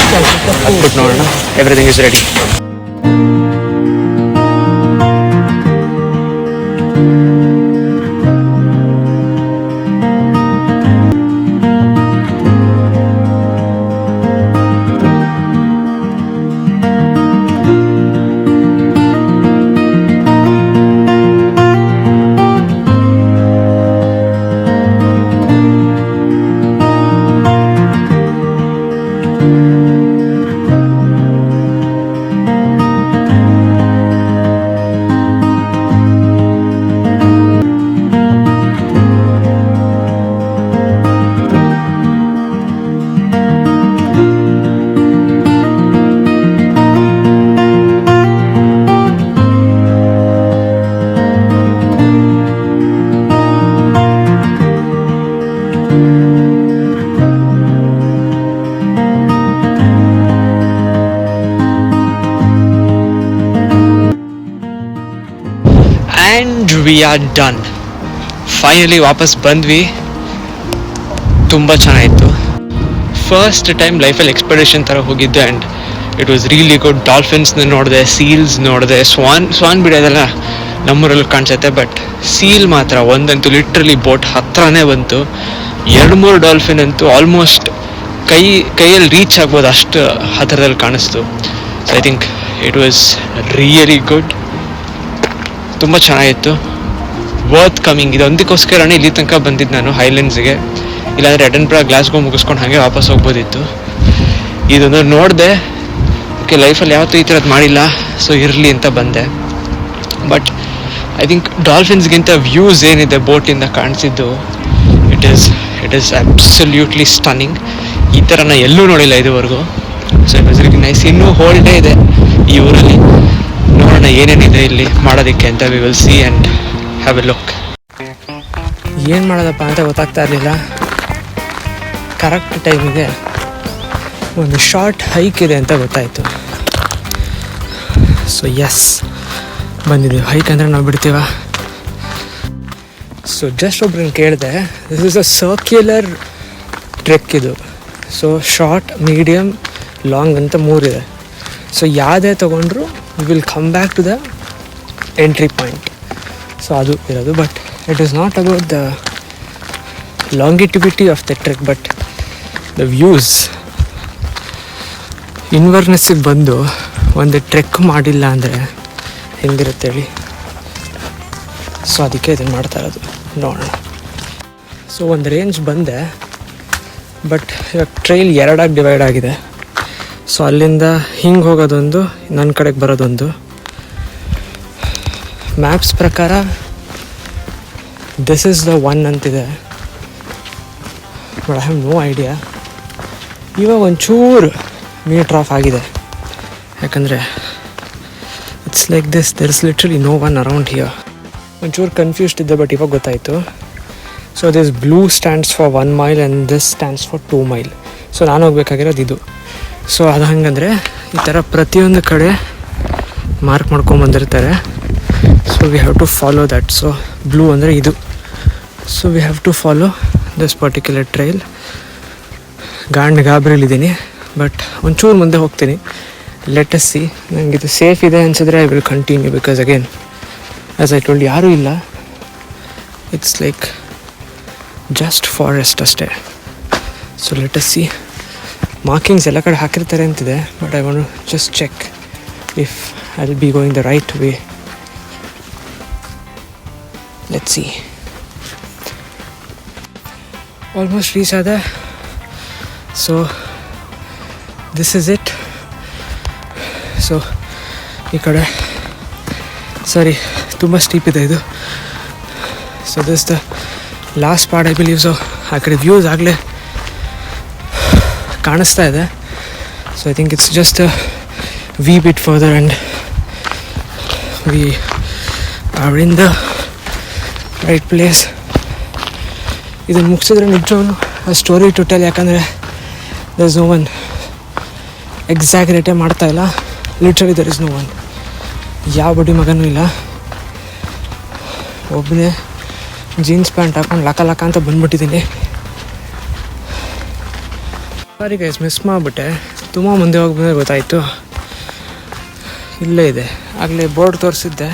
ಹತ್ಬಿಟ್ಟು ನೋಡೋಣ. Everything is ready. And we are done. Finally ವಾಪಸ್ ಬಂದ್ವಿ. ತುಂಬ ಚೆನ್ನಾಗಿತ್ತು. ಫಸ್ಟ್ ಟೈಮ್ ಲೈಫಲ್ಲಿ ಎಕ್ಸ್ಪೆಡಿಷನ್ ಥರ ಹೋಗಿದ್ದೆ and it was really good. ಡಾಲ್ಫಿನ್ಸ್ನ ನೋಡಿದೆ, ಸೀಲ್ಸ್ ನೋಡಿದೆ, ಸ್ವಾನ್ ಬಿಡೋದೆಲ್ಲ ನಮ್ಮೂರಲ್ಲಿ ಕಾಣಿಸುತ್ತೆ, ಬಟ್ ಸೀಲ್ ಮಾತ್ರ ಒಂದಂತೂ ಲಿಟ್ರಲಿ ಬೋಟ್ ಹತ್ರನೇ ಬಂತು. 2-3 ಡಾಲ್ಫಿನ್ ಅಂತೂ ಆಲ್ಮೋಸ್ಟ್ ಕೈಯಲ್ಲಿ ರೀಚ್ ಆಗ್ಬೋದು ಅಷ್ಟು ಹತ್ತಿರದಲ್ಲಿ ಕಾಣಿಸ್ತು. So I think it was really good. ತುಂಬ ಚೆನ್ನಾಗಿತ್ತು. Worth coming. ಇದೊಂದಕ್ಕೋಸ್ಕರನೇ ಇಲ್ಲಿ ತನಕ ಬಂದಿದ್ದು ನಾನು ಹೈಲ್ಯಾಂಡ್ಸ್ಗೆ. ಇಲ್ಲಾಂದರೆ ಎಡನ್ಬ್ರಾ, ಗ್ಲಾಸ್ಗೋ ಮುಗಿಸ್ಕೊಂಡು ಹಾಗೆ ವಾಪಸ್ ಹೋಗ್ಬೋದಿತ್ತು. ಇದೊಂದು ನೋಡಿದೆ, ಓಕೆ ಲೈಫಲ್ಲಿ ಯಾವತ್ತೂ ಈ ಥರದ್ದು ಮಾಡಿಲ್ಲ, ಸೊ ಇರಲಿ ಅಂತ ಬಂದೆ. ಬಟ್ ಐ ಥಿಂಕ್ ಡಾಲ್ಫಿನ್ಸ್ಗಿಂತ ವ್ಯೂಸ್ ಏನಿದೆ ಬೋಟಿಂದ ಕಾಣಿಸಿದ್ದು, ಇಟ್ ಈಸ್ ಅಬ್ಸಲ್ಯೂಟ್ಲಿ ಸ್ಟನ್ನಿಂಗ್. ಈ ಥರ ನಾನು ಎಲ್ಲೂ ನೋಡಿಲ್ಲ ಇದುವರೆಗೂ. So it was really nice. ಇನ್ನೂ ಹೋಲ್ ಡೇ ಇದೆ ಈ ಊರಲ್ಲಿ. ನೋಡೋಣ ಏನೇನಿದೆ ಇಲ್ಲಿ ಮಾಡೋದಕ್ಕೆ ಅಂತ. We will see and have A look. ಏನು ಮಾಡೋದಪ್ಪ ಅಂತ ಗೊತ್ತಾಗ್ತಾ ಇರಲಿಲ್ಲ. ಕರೆಕ್ಟ್ ಟೈಮಿಗೆ ಒಂದು ಶಾರ್ಟ್ ಹೈಕ್ ಇದೆ ಅಂತ ಗೊತ್ತಾಯಿತು. ಸೊ ಎಸ್, ಬಂದಿದ್ದೀವಿ. ಹೈಕ್ ಅಂದರೆ ನಾವು ಬಿಡ್ತೀವ. ಸೊ ಜಸ್ಟ್ ಒಬ್ರನ್ನ ಕೇಳಿದೆ, this is a circular trek ಇದು. ಸೊ ಶಾರ್ಟ್, ಮೀಡಿಯಮ್, ಲಾಂಗ್ ಅಂತ 3 ಇದೆ. ಸೊ ಯಾವುದೇ ತೊಗೊಂಡ್ರು we will come back to the entry point. So ಅದು ಇರೋದು. But it is not about the longevity of the trek, but the views. ಇನ್ವರ್ನೆಸ್ಸಿಗೆ ಬಂದು ಒಂದು ಟ್ರೆಕ್ ಮಾಡಿಲ್ಲ ಅಂದರೆ ಹೆಂಗಿರುತ್ತೆ ಹೇಳಿ. ಸೊ ಅದಕ್ಕೆ ಇದನ್ನು ಮಾಡ್ತಾ ಇರೋದು, ನೋಡೋಣ. ಸೊ ಒಂದು ರೇಂಜ್ ಬಂದೆ, ಬಟ್ ಇವಾಗ ಟ್ರೈಲ್ ಎರಡಾಗಿ ಡಿವೈಡ್ ಆಗಿದೆ. ಸೊ ಅಲ್ಲಿಂದ ಹಿಂಗೆ ಹೋಗೋದೊಂದು, ನನ್ನ ಕಡೆಗೆ ಬರೋದೊಂದು. ಮ್ಯಾಪ್ಸ್ ಪ್ರಕಾರ ದಿಸ್ ಇಸ್ ದ ಒನ್ ಅಂತಿದೆ, but I have no idea. ಇವಾಗ ಒಂಚೂರು ಮೀಟರ್ ಆಫ್ ಆಗಿದೆ, ಯಾಕಂದರೆ it's like this, there is literally no one around here. ಒಂಚೂರು ಕನ್ಫ್ಯೂಸ್ಡ್ ಇದ್ದೆ, ಬಟ್ ಇವಾಗ ಗೊತ್ತಾಯಿತು. So this blue stands for 1 mile and this stands for 2 mile. So ನಾನು ಹೋಗ್ಬೇಕಾಗಿರೋದು ಇದು. ಸೊ ಅದು ಹಂಗಂದರೆ ಈ ಥರ ಪ್ರತಿಯೊಂದು ಕಡೆ ಮಾರ್ಕ್ ಮಾಡ್ಕೊಂಬಂದಿರ್ತಾರೆ. So we have to follow that. So blue ಅಂದರೆ ಇದು. So we have to follow this particular trail. ಗಾಬರಿಲಿದ್ದೀನಿ, ಬಟ್ ಒಂಚೂರು ಮುಂದೆ ಹೋಗ್ತೀನಿ. Let us see. ನನಗೆ ಇದು ಸೇಫ್ ಇದೆ ಅನಿಸಿದ್ರೆ I will continue, because again as I told ಯಾರೂ ಇಲ್ಲ. ಇಟ್ಸ್ ಲೈಕ್ ಜಸ್ಟ್ ಫಾರೆಸ್ಟ್ ಅಷ್ಟೇ. So let us see. Markings ಎಲ್ಲ ಕಡೆ ಹಾಕಿರ್ತಾರೆ ಅಂತಿದೆ, but I want to just check if I will B going the right way. Let's see. Almost reach ಆದ. So this is it. So ಈ ಕಡೆ ಸರಿ ತುಂಬ ಸ್ಟೀಪ್ ಇದೆ ಇದು. So this the last part I believe. So ಆ ಕಡೆ views ಆಗಲೇ ಕಾಣಿಸ್ತಾ ಇದೆ. So I think it's just a wee bit further and we are in the right place. ಇದನ್ನು ಮುಗಿಸಿದ್ರೆ ನಿಜವಾಗ್ಲೂ ಆ ಸ್ಟೋರಿ ಟು ಟೆಲ್, ಯಾಕಂದರೆ ದರ್ ಇಸ್ ನೋ ಒನ್. ಎಕ್ಸಾಗ್ರೇಟೇ ಮಾಡ್ತಾಯಿಲ್ಲ, literally there is no one. ಯಾವ ಬಡ್ಡಿ ಮಗನೂ ಇಲ್ಲ. ಒಬ್ಬನೇ ಜೀನ್ಸ್ ಪ್ಯಾಂಟ್ ಹಾಕೊಂಡು ಲಕ ಅಂತ ಬಂದ್ಬಿಟ್ಟಿದ್ದೀನಿ. ಸಾರಿ ಗೈಸ್, ಮಿಸ್ ಮಾಡಿಬಿಟ್ಟೆ. ತುಂಬ ಮುಂದೆ ಹೋಗ್ಬಂದ್ರೆ ಗೊತ್ತಾಯಿತು. ಇಲ್ಲೇ ಇದೆ, ಆಗಲೇ ಬೋರ್ಡ್ ತೋರಿಸಿದ್ದೆ,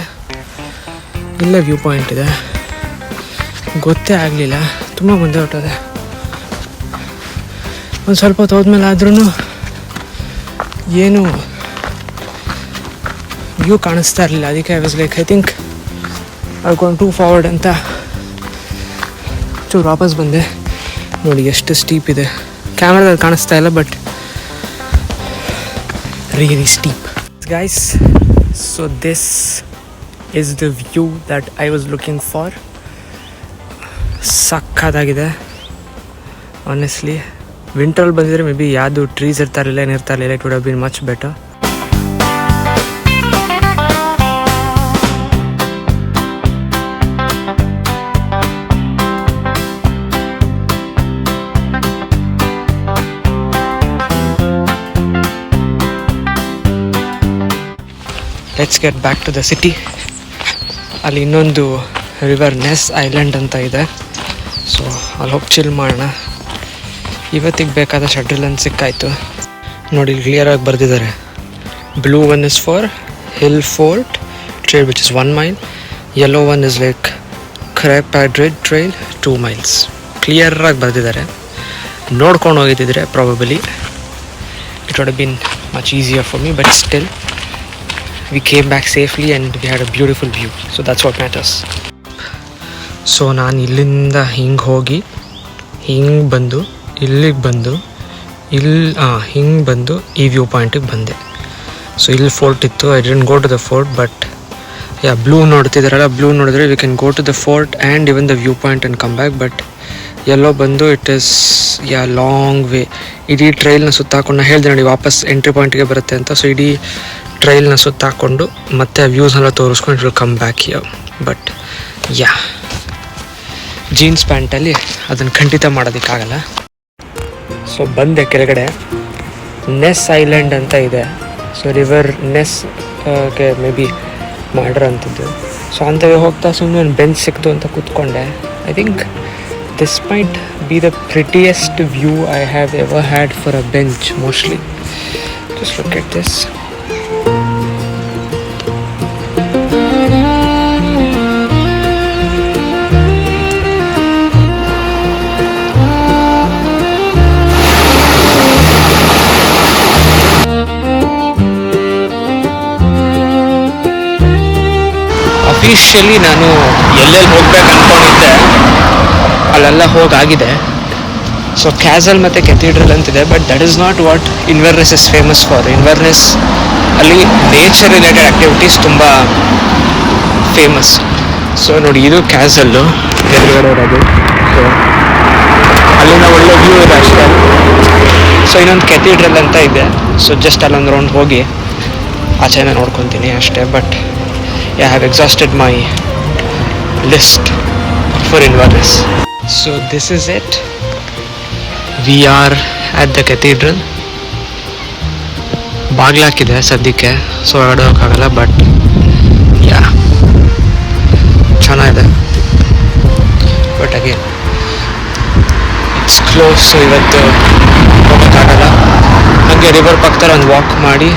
ಇಲ್ಲೇ ವ್ಯೂ ಪಾಯಿಂಟ್ ಇದೆ. ಗೊತ್ತೇ ಆಗಲಿಲ್ಲ, ತುಂಬ ಮುಂದೆ ಹೊಟ್ಟೋದೆ. ಒಂದು ಸ್ವಲ್ಪ ಹೊತ್ತು ಹೋದ್ಮೇಲೆ ಆದ್ರೂ ಏನು ವ್ಯೂ ಕಾಣಿಸ್ತಾ ಇರಲಿಲ್ಲ. ಅದಕ್ಕೆ I was like I think I gone too forward ಅಂತ ಚೂರು ವಾಪಸ್ ಬಂದೆ. ನೋಡಿ ಎಷ್ಟು ಸ್ಟೀಪ್ ಇದೆ. ಕ್ಯಾಮ್ರಾದಲ್ಲಿ ಕಾಣಿಸ್ತಾ ಇಲ್ಲ, but really steep guys. So this is the view that I was looking for. ಸಕ್ಕತ್ತಾಗಿದೆ ಆನೆಸ್ಟ್ಲಿ. ವಿಂಟ್ರಲ್ಲಿ ಬಂದಿದ್ರೆ ಮೇ ಬಿ ಯಾವುದು ಟ್ರೀಸ್ ಇರ್ತಾರಿಲ್ಲ, ಏನಿರ್ತಾರಿಲ್ಲ, it would have been much better. Let's get back to the city. ಅಲ್ಲಿ ಇನ್ನೊಂದು ರಿವರ್ ನೆಸ್ island ಅಂತ ಇದೆ. ಸೊ ಅಲ್ಲಿ ಹೋಗಿ ಚಿಲ್ ಮಾಡೋಣ. ಇವತ್ತಿಗೆ ಬೇಕಾದ ಶೆಡ್ಯೂಲ್ ಅಂತ ಸಿಕ್ಕಾಯಿತು. ನೋಡಿ ಕ್ಲಿಯರಾಗಿ ಬರೆದಿದ್ದಾರೆ. Blue one is for hill fort trail which is 1 mile. Yellow one is like Craig Phadrig trail 2 miles. ಕ್ಲಿಯರಾಗಿ ಬರೆದಿದ್ದಾರೆ. ನೋಡ್ಕೊಂಡು ಹೋಗಿದ್ದಿದ್ರೆ probably it would have been much easier for me, but still we came back safely and we had a beautiful view, so that's what matters. So ನಾನು ಇಲ್ಲಿಂದ ಹಿಂಗೆ ಹೋಗಿ ಹಿಂಗೆ ಬಂದು ಇಲ್ಲಿಗೆ ಬಂದು ಹಿಂಗೆ ಬಂದು ಈ ವ್ಯೂ ಪಾಯಿಂಟಿಗೆ ಬಂದೆ. ಸೊ ಇಲ್ಲಿ ಫೋರ್ಟ್ ಇತ್ತು. I didn't go to the fort, but yeah blue ನೋಡ್ತಿದ್ದಾರಲ್ಲ, ಬ್ಲೂ ನೋಡಿದ್ರೆ we can go to the fort and even the view point and come back. But ಎಲ್ಲೋ ಬಂದು ಇಟ್ ಈಸ್ ಲಾಂಗ್ ವೇ. ಇಡೀ ಟ್ರೈಲ್ನ ಸುತ್ತಾಕೊಂಡು ನಾನು ಹೇಳಿದೆ ನೋಡಿ ವಾಪಸ್ ಎಂಟ್ರಿ ಪಾಯಿಂಟ್ಗೆ ಬರುತ್ತೆ ಅಂತ. ಸೊ ಇಡೀ ಟ್ರೈಲ್ನ ಸುತ್ತಾಕೊಂಡು ಮತ್ತೆ ಆ ವ್ಯೂಸ್ನೆಲ್ಲ ತೋರಿಸ್ಕೊಂಡು it will come back here. But jeans ಪ್ಯಾಂಟಲ್ಲಿ ಅದನ್ನು ಖಂಡಿತ ಮಾಡೋದಕ್ಕಾಗಲ್ಲ. ಸೊ ಬಂದೆ ಕೆಳಗಡೆ. ನೆಸ್ ಐಲ್ಯಾಂಡ್ ಅಂತ ಇದೆ. ಸೊ ರಿವರ್ ನೆಸ್ ಗೆ ಮೇ ಬಿ ಮಾಡಿರೋಂಥದ್ದು. ಸೊ ಅಂಥವೇ ಹೋಗ್ತಾ ಸುಮ್ಮನೆ ಒಂದು ಬೆಂಚ್ ಸಿಕ್ತು ಅಂತ ಕೂತ್ಕೊಂಡೆ. I think this might be the prettiest view I have ever had for a bench mostly. Just look at this. Officially ನಾನು ಎಲ್ಲೆಲ್ಲಿ ಹೋಗ್ಬೇಕು ಅಂದ್ಕೊಂಡಿದ್ದೆ ಅಲ್ಲೆಲ್ಲ ಹೋಗಾಗಿದೆ. ಸೊ ಕ್ಯಾಸಲ್ ಮತ್ತು ಕೆಥೀಡ್ರಲ್ ಅಂತಿದೆ, but that is not what Inverness is famous for. Inverness ಅಲ್ಲಿ nature related activities ತುಂಬ famous. So ನೋಡಿ, ಇದು ಕ್ಯಾಸಲ್ಲು ಎದುರುಗಡೆ ಇರೋದು. ಸೊ ಅಲ್ಲಿಂದ ಒಳ್ಳೆ ವ್ಯೂ ಇದೆ ಅಷ್ಟೇ. ಸೊ ಇನ್ನೊಂದು ಕೆಥೀಡ್ರಲ್ ಅಂತ ಇದೆ. ಸೊ ಜಸ್ಟ್ ಅಲ್ಲೊಂದು ರೌಂಡ್ ಹೋಗಿ ಆಚೆನ ನೋಡ್ಕೊತೀನಿ ಅಷ್ಟೇ. But I have exhausted my list for Inverness. So this is it. We are at the cathedral. ಬಾಗ್ಲಾಕಿದೆ ಸದ್ಯಕ್ಕೆ, ಸೊ ಹೊರಗಡೆ ಹೋಗೋಕ್ಕಾಗಲ್ಲ. ಬಟ್ ಯಾ, ಚೆನ್ನಾಗಿದೆ. But again it's close, so ಇವತ್ತು ಹೋಗೋಕ್ಕಾಗಲ್ಲ. ಹಾಗೆ ರಿವರ್ ಪಕ್ಕದಲ್ಲಿ ಒಂದು ವಾಕ್ ಮಾಡಿ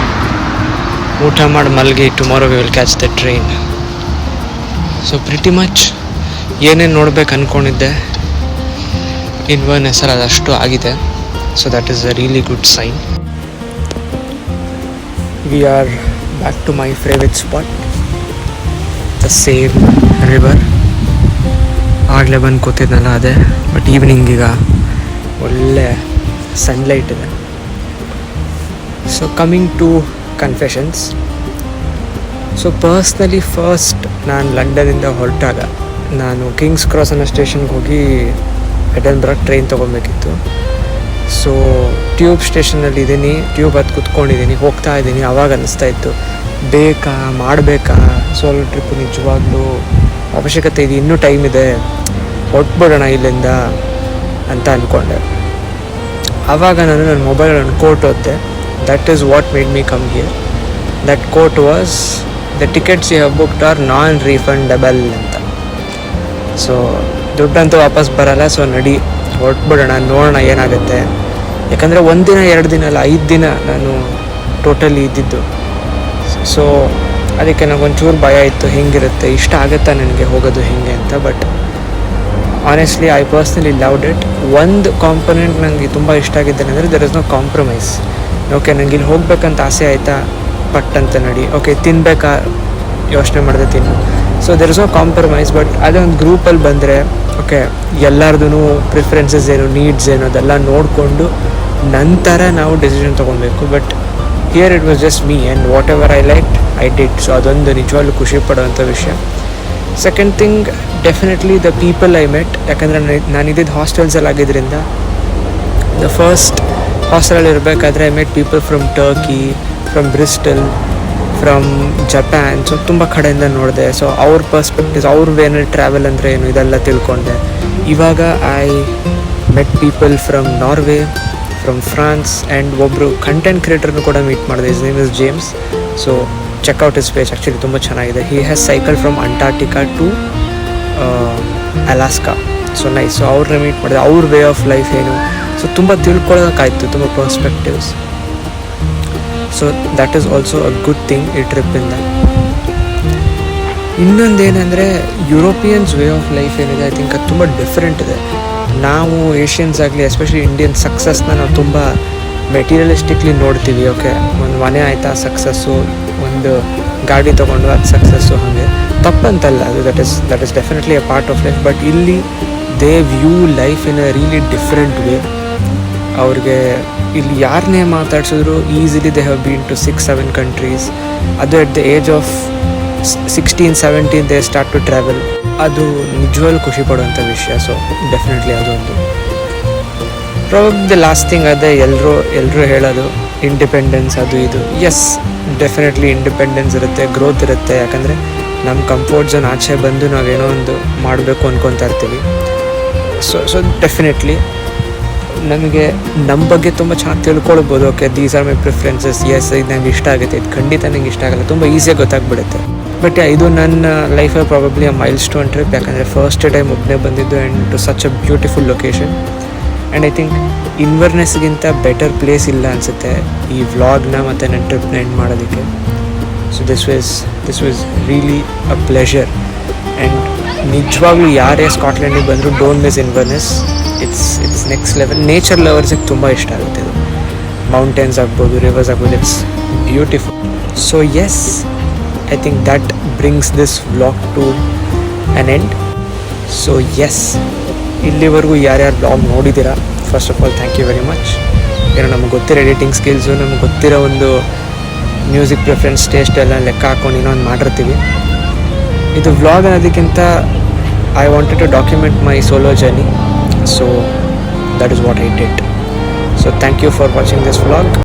ಊಟ ಮಾಡಿ ಮಲಗಿ tomorrow we will catch the train. So pretty much ಏನೇನು ನೋಡ್ಬೇಕು ಅಂದ್ಕೊಂಡಿದ್ದೆ ಇನ್ವರ್ನೆಸ್ ಅದಷ್ಟು ಆಗಿದೆ. So that is a really good sign. We are back to my favourite spot, the same river. ಆಗಲೇ ಬಂದು ಕೂತಿದ್ನಲ್ಲ ಅದೇ. ಬಟ್ ಈವ್ನಿಂಗ್ ಈಗ ಒಳ್ಳೆ ಸನ್ಲೈಟ್ ಇದೆ. So coming to confessions. So personally first ನಾನು ಲಂಡನಿಂದ ಹೊರಟಾಗ ನಾನು ಕಿಂಗ್ಸ್ ಕ್ರಾಸ್ ಅನ್ನೋ ಸ್ಟೇಷನ್ಗೆ ಹೋಗಿ ಎಡನ್ಬರ್ಗ್ ಟ್ರೈನ್ ತೊಗೊಬೇಕಿತ್ತು. ಸೊ ಟ್ಯೂಬ್ ಸ್ಟೇಷನಲ್ಲಿ ಇದ್ದೀನಿ, ಟ್ಯೂಬ್ ಹತ್ತು ಕೂತ್ಕೊಂಡಿದ್ದೀನಿ, ಹೋಗ್ತಾ ಇದ್ದೀನಿ. ಆವಾಗ ಅನ್ನಿಸ್ತಾ ಇತ್ತು, ಬೇಕಾ ಮಾಡಬೇಕಾ ಸೋಲೋ ಟ್ರಿಪ್, ನಿಜವಾಗ್ಲೂ ಅವಶ್ಯಕತೆ ಇದೆ, ಇನ್ನೂ ಟೈಮ್ ಇದೆ, ಹೊಟ್ಬಿಡೋಣ ಇಲ್ಲಿಂದ ಅಂತ ಅಂದ್ಕೊಂಡೆ. ಆವಾಗ ನಾನು ನನ್ನ ಮೊಬೈಲ್ ಒಂದು ಕೋಟ್ ಓದಿದೆ. That is what made me come here. That quote was, the tickets you have booked are non refundable ಅಂತ. ಸೊ ದುಡ್ಡಂತೂ ವಾಪಸ್ ಬರಲ್ಲ. ಸೊ ನಡಿ ಹೊರಟ್ಬಿಡೋಣ, ನೋಡೋಣ ಏನಾಗುತ್ತೆ. ಯಾಕಂದರೆ 1 ದಿನ 2 ದಿನ ಅಲ್ಲ, 5 ದಿನ ನಾನು ಟೋಟಲಿ ಇದ್ದಿದ್ದು. ಸೊ ಅದಕ್ಕೆ ನನಗೊಂಚೂರು ಭಯ ಇತ್ತು, ಹೆಂಗಿರುತ್ತೆ, ಇಷ್ಟ ಆಗುತ್ತಾ ನನಗೆ ಹೋಗೋದು ಹೆಂಗೆ ಅಂತ. But honestly I personally loved it. ಒಂದು ಕಾಂಪೊನೆಂಟ್ ನನಗೆ ತುಂಬ ಇಷ್ಟ ಆಗಿದ್ದೇನೆಂದರೆ there is no compromise. Okay, ನನಗೆ ಇಲ್ಲಿ ಹೋಗ್ಬೇಕಂತ ಆಸೆ ಆಯಿತಾ, ಪಟ್ಟಂತ ನಡಿ. ಓಕೆ, ತಿನ್ಬೇಕಾ, ಯೋಚನೆ ಮಾಡಿದೆ ತಿನ್ನು. So there is no compromise. But ಅದೇ ಒಂದು ಗ್ರೂಪಲ್ಲಿ ಬಂದರೆ ಓಕೆ, ಎಲ್ಲರದೂ ಪ್ರಿಫರೆನ್ಸಸ್ ಏನು, ನೀಡ್ಸ್ ಏನು, ಅದೆಲ್ಲ ನೋಡಿಕೊಂಡು ನಂತರ ನಾವು ಡೆಸಿಷನ್ ತೊಗೊಬೇಕು. But here it was just me and whatever I like I did. So ಅದೊಂದು ನಿಜವಾಗ್ಲೂ ಖುಷಿ ಪಡೋವಂಥ ವಿಷಯ. Second thing, definitely the people I met. ಯಾಕಂದರೆ ನಾನು ಇದ್ದಿದ್ದು ಹಾಸ್ಟೆಲ್ಸಲ್ಲಿ ಆಗಿದ್ದರಿಂದ ದ ಫಸ್ಟ್ ಹಾಸ್ಟೆಲಲ್ಲಿ ಇರಬೇಕಾದ್ರೆ I met people from Turkey, from Bristol, from Japan. So ತುಂಬ ಕಡೆಯಿಂದ ನೋಡಿದೆ. ಸೊ ಅವ್ರ ಪರ್ಸ್ಪೆಕ್ಟಿವ್ಸ್, ಅವ್ರ ವೇನಲ್ಲಿ ಟ್ರಾವೆಲ್ ಅಂದರೆ ಏನು, ಇದೆಲ್ಲ ತಿಳ್ಕೊಂಡೆ. ಇವಾಗ I met people from Norway, from France, and ಒಬ್ಬರು ಕಂಟೆಂಟ್ ಕ್ರಿಯೇಟರ್ನು ಕೂಡ ಮೀಟ್ ಮಾಡಿದೆ. His name is James. So check out his page, actually ತುಂಬ ಚೆನ್ನಾಗಿದೆ. He has cycle from Antarctica to Alaska. So nice. So ಅವ್ರನ್ನ ಮೀಟ್ ಮಾಡಿದೆ, ಅವ್ರ ವೇ ಆಫ್ ಲೈಫ್ ಏನು, ಸೊ ತುಂಬ ತಿಳ್ಕೊಳ್ಳೋಕ್ಕಾಯ್ತು, ತುಂಬ perspectives. So that is also a good thing ಈ ಟ್ರಿಪ್ಪಿಂದ. ಇನ್ನೊಂದೇನೆಂದರೆ ಯುರೋಪಿಯನ್ಸ್ ವೇ ಆಫ್ ಲೈಫ್ ಏನಿದೆ, ಐ ಥಿಂಕ್ ಅದು ತುಂಬ ಡಿಫ್ರೆಂಟ್ ಇದೆ. ನಾವು ಏಷ್ಯನ್ಸ್ ಆಗಲಿ, ಎಸ್ಪೆಷಲಿ ಇಂಡಿಯನ್ ಸಕ್ಸಸ್ನ ನಾವು ತುಂಬ ಮೆಟೀರಿಯಲಿಸ್ಟಿಕ್ಲಿ ನೋಡ್ತೀವಿ. ಓಕೆ, ಒಂದು ಮನೆ ಆಯಿತಾ ಸಕ್ಸಸ್ಸು, ಒಂದು ಗಾಡಿ ತೊಗೊಂಡು ಅದು ಸಕ್ಸಸ್ಸು, ಹಾಗೆ ತಪ್ಪಂತಲ್ಲ ಅದು. That is definitely a part of life. But ಇಲ್ಲಿ they view life in a really different way. ಅವ್ರಿಗೆ ಇಲ್ಲಿ ಯಾರನ್ನೇ ಮಾತಾಡ್ಸಿದ್ರು easily they have been to 6-7 countries. ಅದು at the age of 16-17 they start to travel. ಅದು ನಿಜವಾಗ್ಲೂ ಖುಷಿ ಪಡುವಂಥ ವಿಷಯ. ಸೊ ಡೆಫಿನೆಟ್ಲಿ ಅದೊಂದು. ಪ್ರಾಬಬ್ಲಿ ದ ಲಾಸ್ಟ್ ಥಿಂಗ್ ಅದೇ ಎಲ್ಲರೂ ಹೇಳೋದು, ಇಂಡಿಪೆಂಡೆನ್ಸ್ ಅದು ಇದು. ಎಸ್, ಡೆಫಿನೆಟ್ಲಿ ಇಂಡಿಪೆಂಡೆನ್ಸ್ ಇರುತ್ತೆ, ಗ್ರೋತ್ ಇರುತ್ತೆ. ಯಾಕಂದರೆ ನಮ್ಮ ಕಂಫರ್ಟ್ ಝೋನ್ ಆಚೆ ಬಂದು ನಾವೇನೋ ಒಂದು ಮಾಡಬೇಕು ಅಂದ್ಕೊತಾ ಇರ್ತೀವಿ. ಸೊ ಡೆಫಿನೆಟ್ಲಿ ನಮಗೆ ನಮ್ಮ ಬಗ್ಗೆ ತುಂಬ ಚೆನ್ನಾಗಿ ತಿಳ್ಕೊಳ್ಬೋದು. Okay, these are my preferences. Yes, ಇದು ನಂಗೆ ಇಷ್ಟ ಆಗುತ್ತೆ, ಇದು ಖಂಡಿತ ನಂಗೆ ಇಷ್ಟ ಆಗಲ್ಲ, ತುಂಬ ಈಸಿಯಾಗಿ ಗೊತ್ತಾಗ್ಬಿಡುತ್ತೆ. ಬಟ್ ಇದು ನನ್ನ ಲೈಫಲ್ಲಿ probably a milestone trip. ಯಾಕಂದರೆ ಫಸ್ಟ್ ಟೈಮ್ ಒಬ್ಬನೇ ಬಂದಿದ್ದು and to such a beautiful location. And I think ಇನ್ವರ್ನೆಸ್ಗಿಂತ ಬೆಟರ್ ಪ್ಲೇಸ್ ಇಲ್ಲ ಅನಿಸುತ್ತೆ ಈ ವ್ಲಾಗ್ನ ಮತ್ತು ನನ್ನ ಟ್ರಿಪ್ನ ಎಂಡ್ ಮಾಡೋದಕ್ಕೆ. So this was really a pleasure. And ನಿಜವಾಗ್ಲೂ ಯಾರೇ ಸ್ಕಾಟ್ಲೆಂಡಿಗೆ ಬಂದರೂ don't miss Inverness. It's next level. Nature ಲವರ್ಸಿಗೆ ತುಂಬ ಇಷ್ಟ ಆಗುತ್ತೆ ಇದು. ಮೌಂಟೇನ್ಸ್ ಆಗ್ಬೋದು, ರಿವರ್ಸ್ ಆಗ್ಬೋದು, it's beautiful. So yes, I think that brings this vlog to an end. So yes, ಇಲ್ಲಿವರೆಗೂ ಯಾರ್ಯಾರು ಬ್ಲಾಗ್ ನೋಡಿದ್ದೀರಾ, first of all thank you very much. ಏನೋ ನಮಗೆ ಗೊತ್ತಿರೋ ಎಡಿಟಿಂಗ್ ಸ್ಕಿಲ್ಸು, ನಮಗೆ ಗೊತ್ತಿರೋ ಒಂದು ಮ್ಯೂಸಿಕ್ ಪ್ರಿಫರೆನ್ಸ್ ಟೇಸ್ಟ್ ಎಲ್ಲ ಲೆಕ್ಕ ಹಾಕೊಂಡು ಇನ್ನೊಂದು ಮಾಡಿರ್ತೀವಿ. ಇದು ವ್ಲಾಗ್ ಅನ್ನೋದಕ್ಕಿಂತ I wanted to document my solo journey, so that is what I did. So thank you for watching this vlog.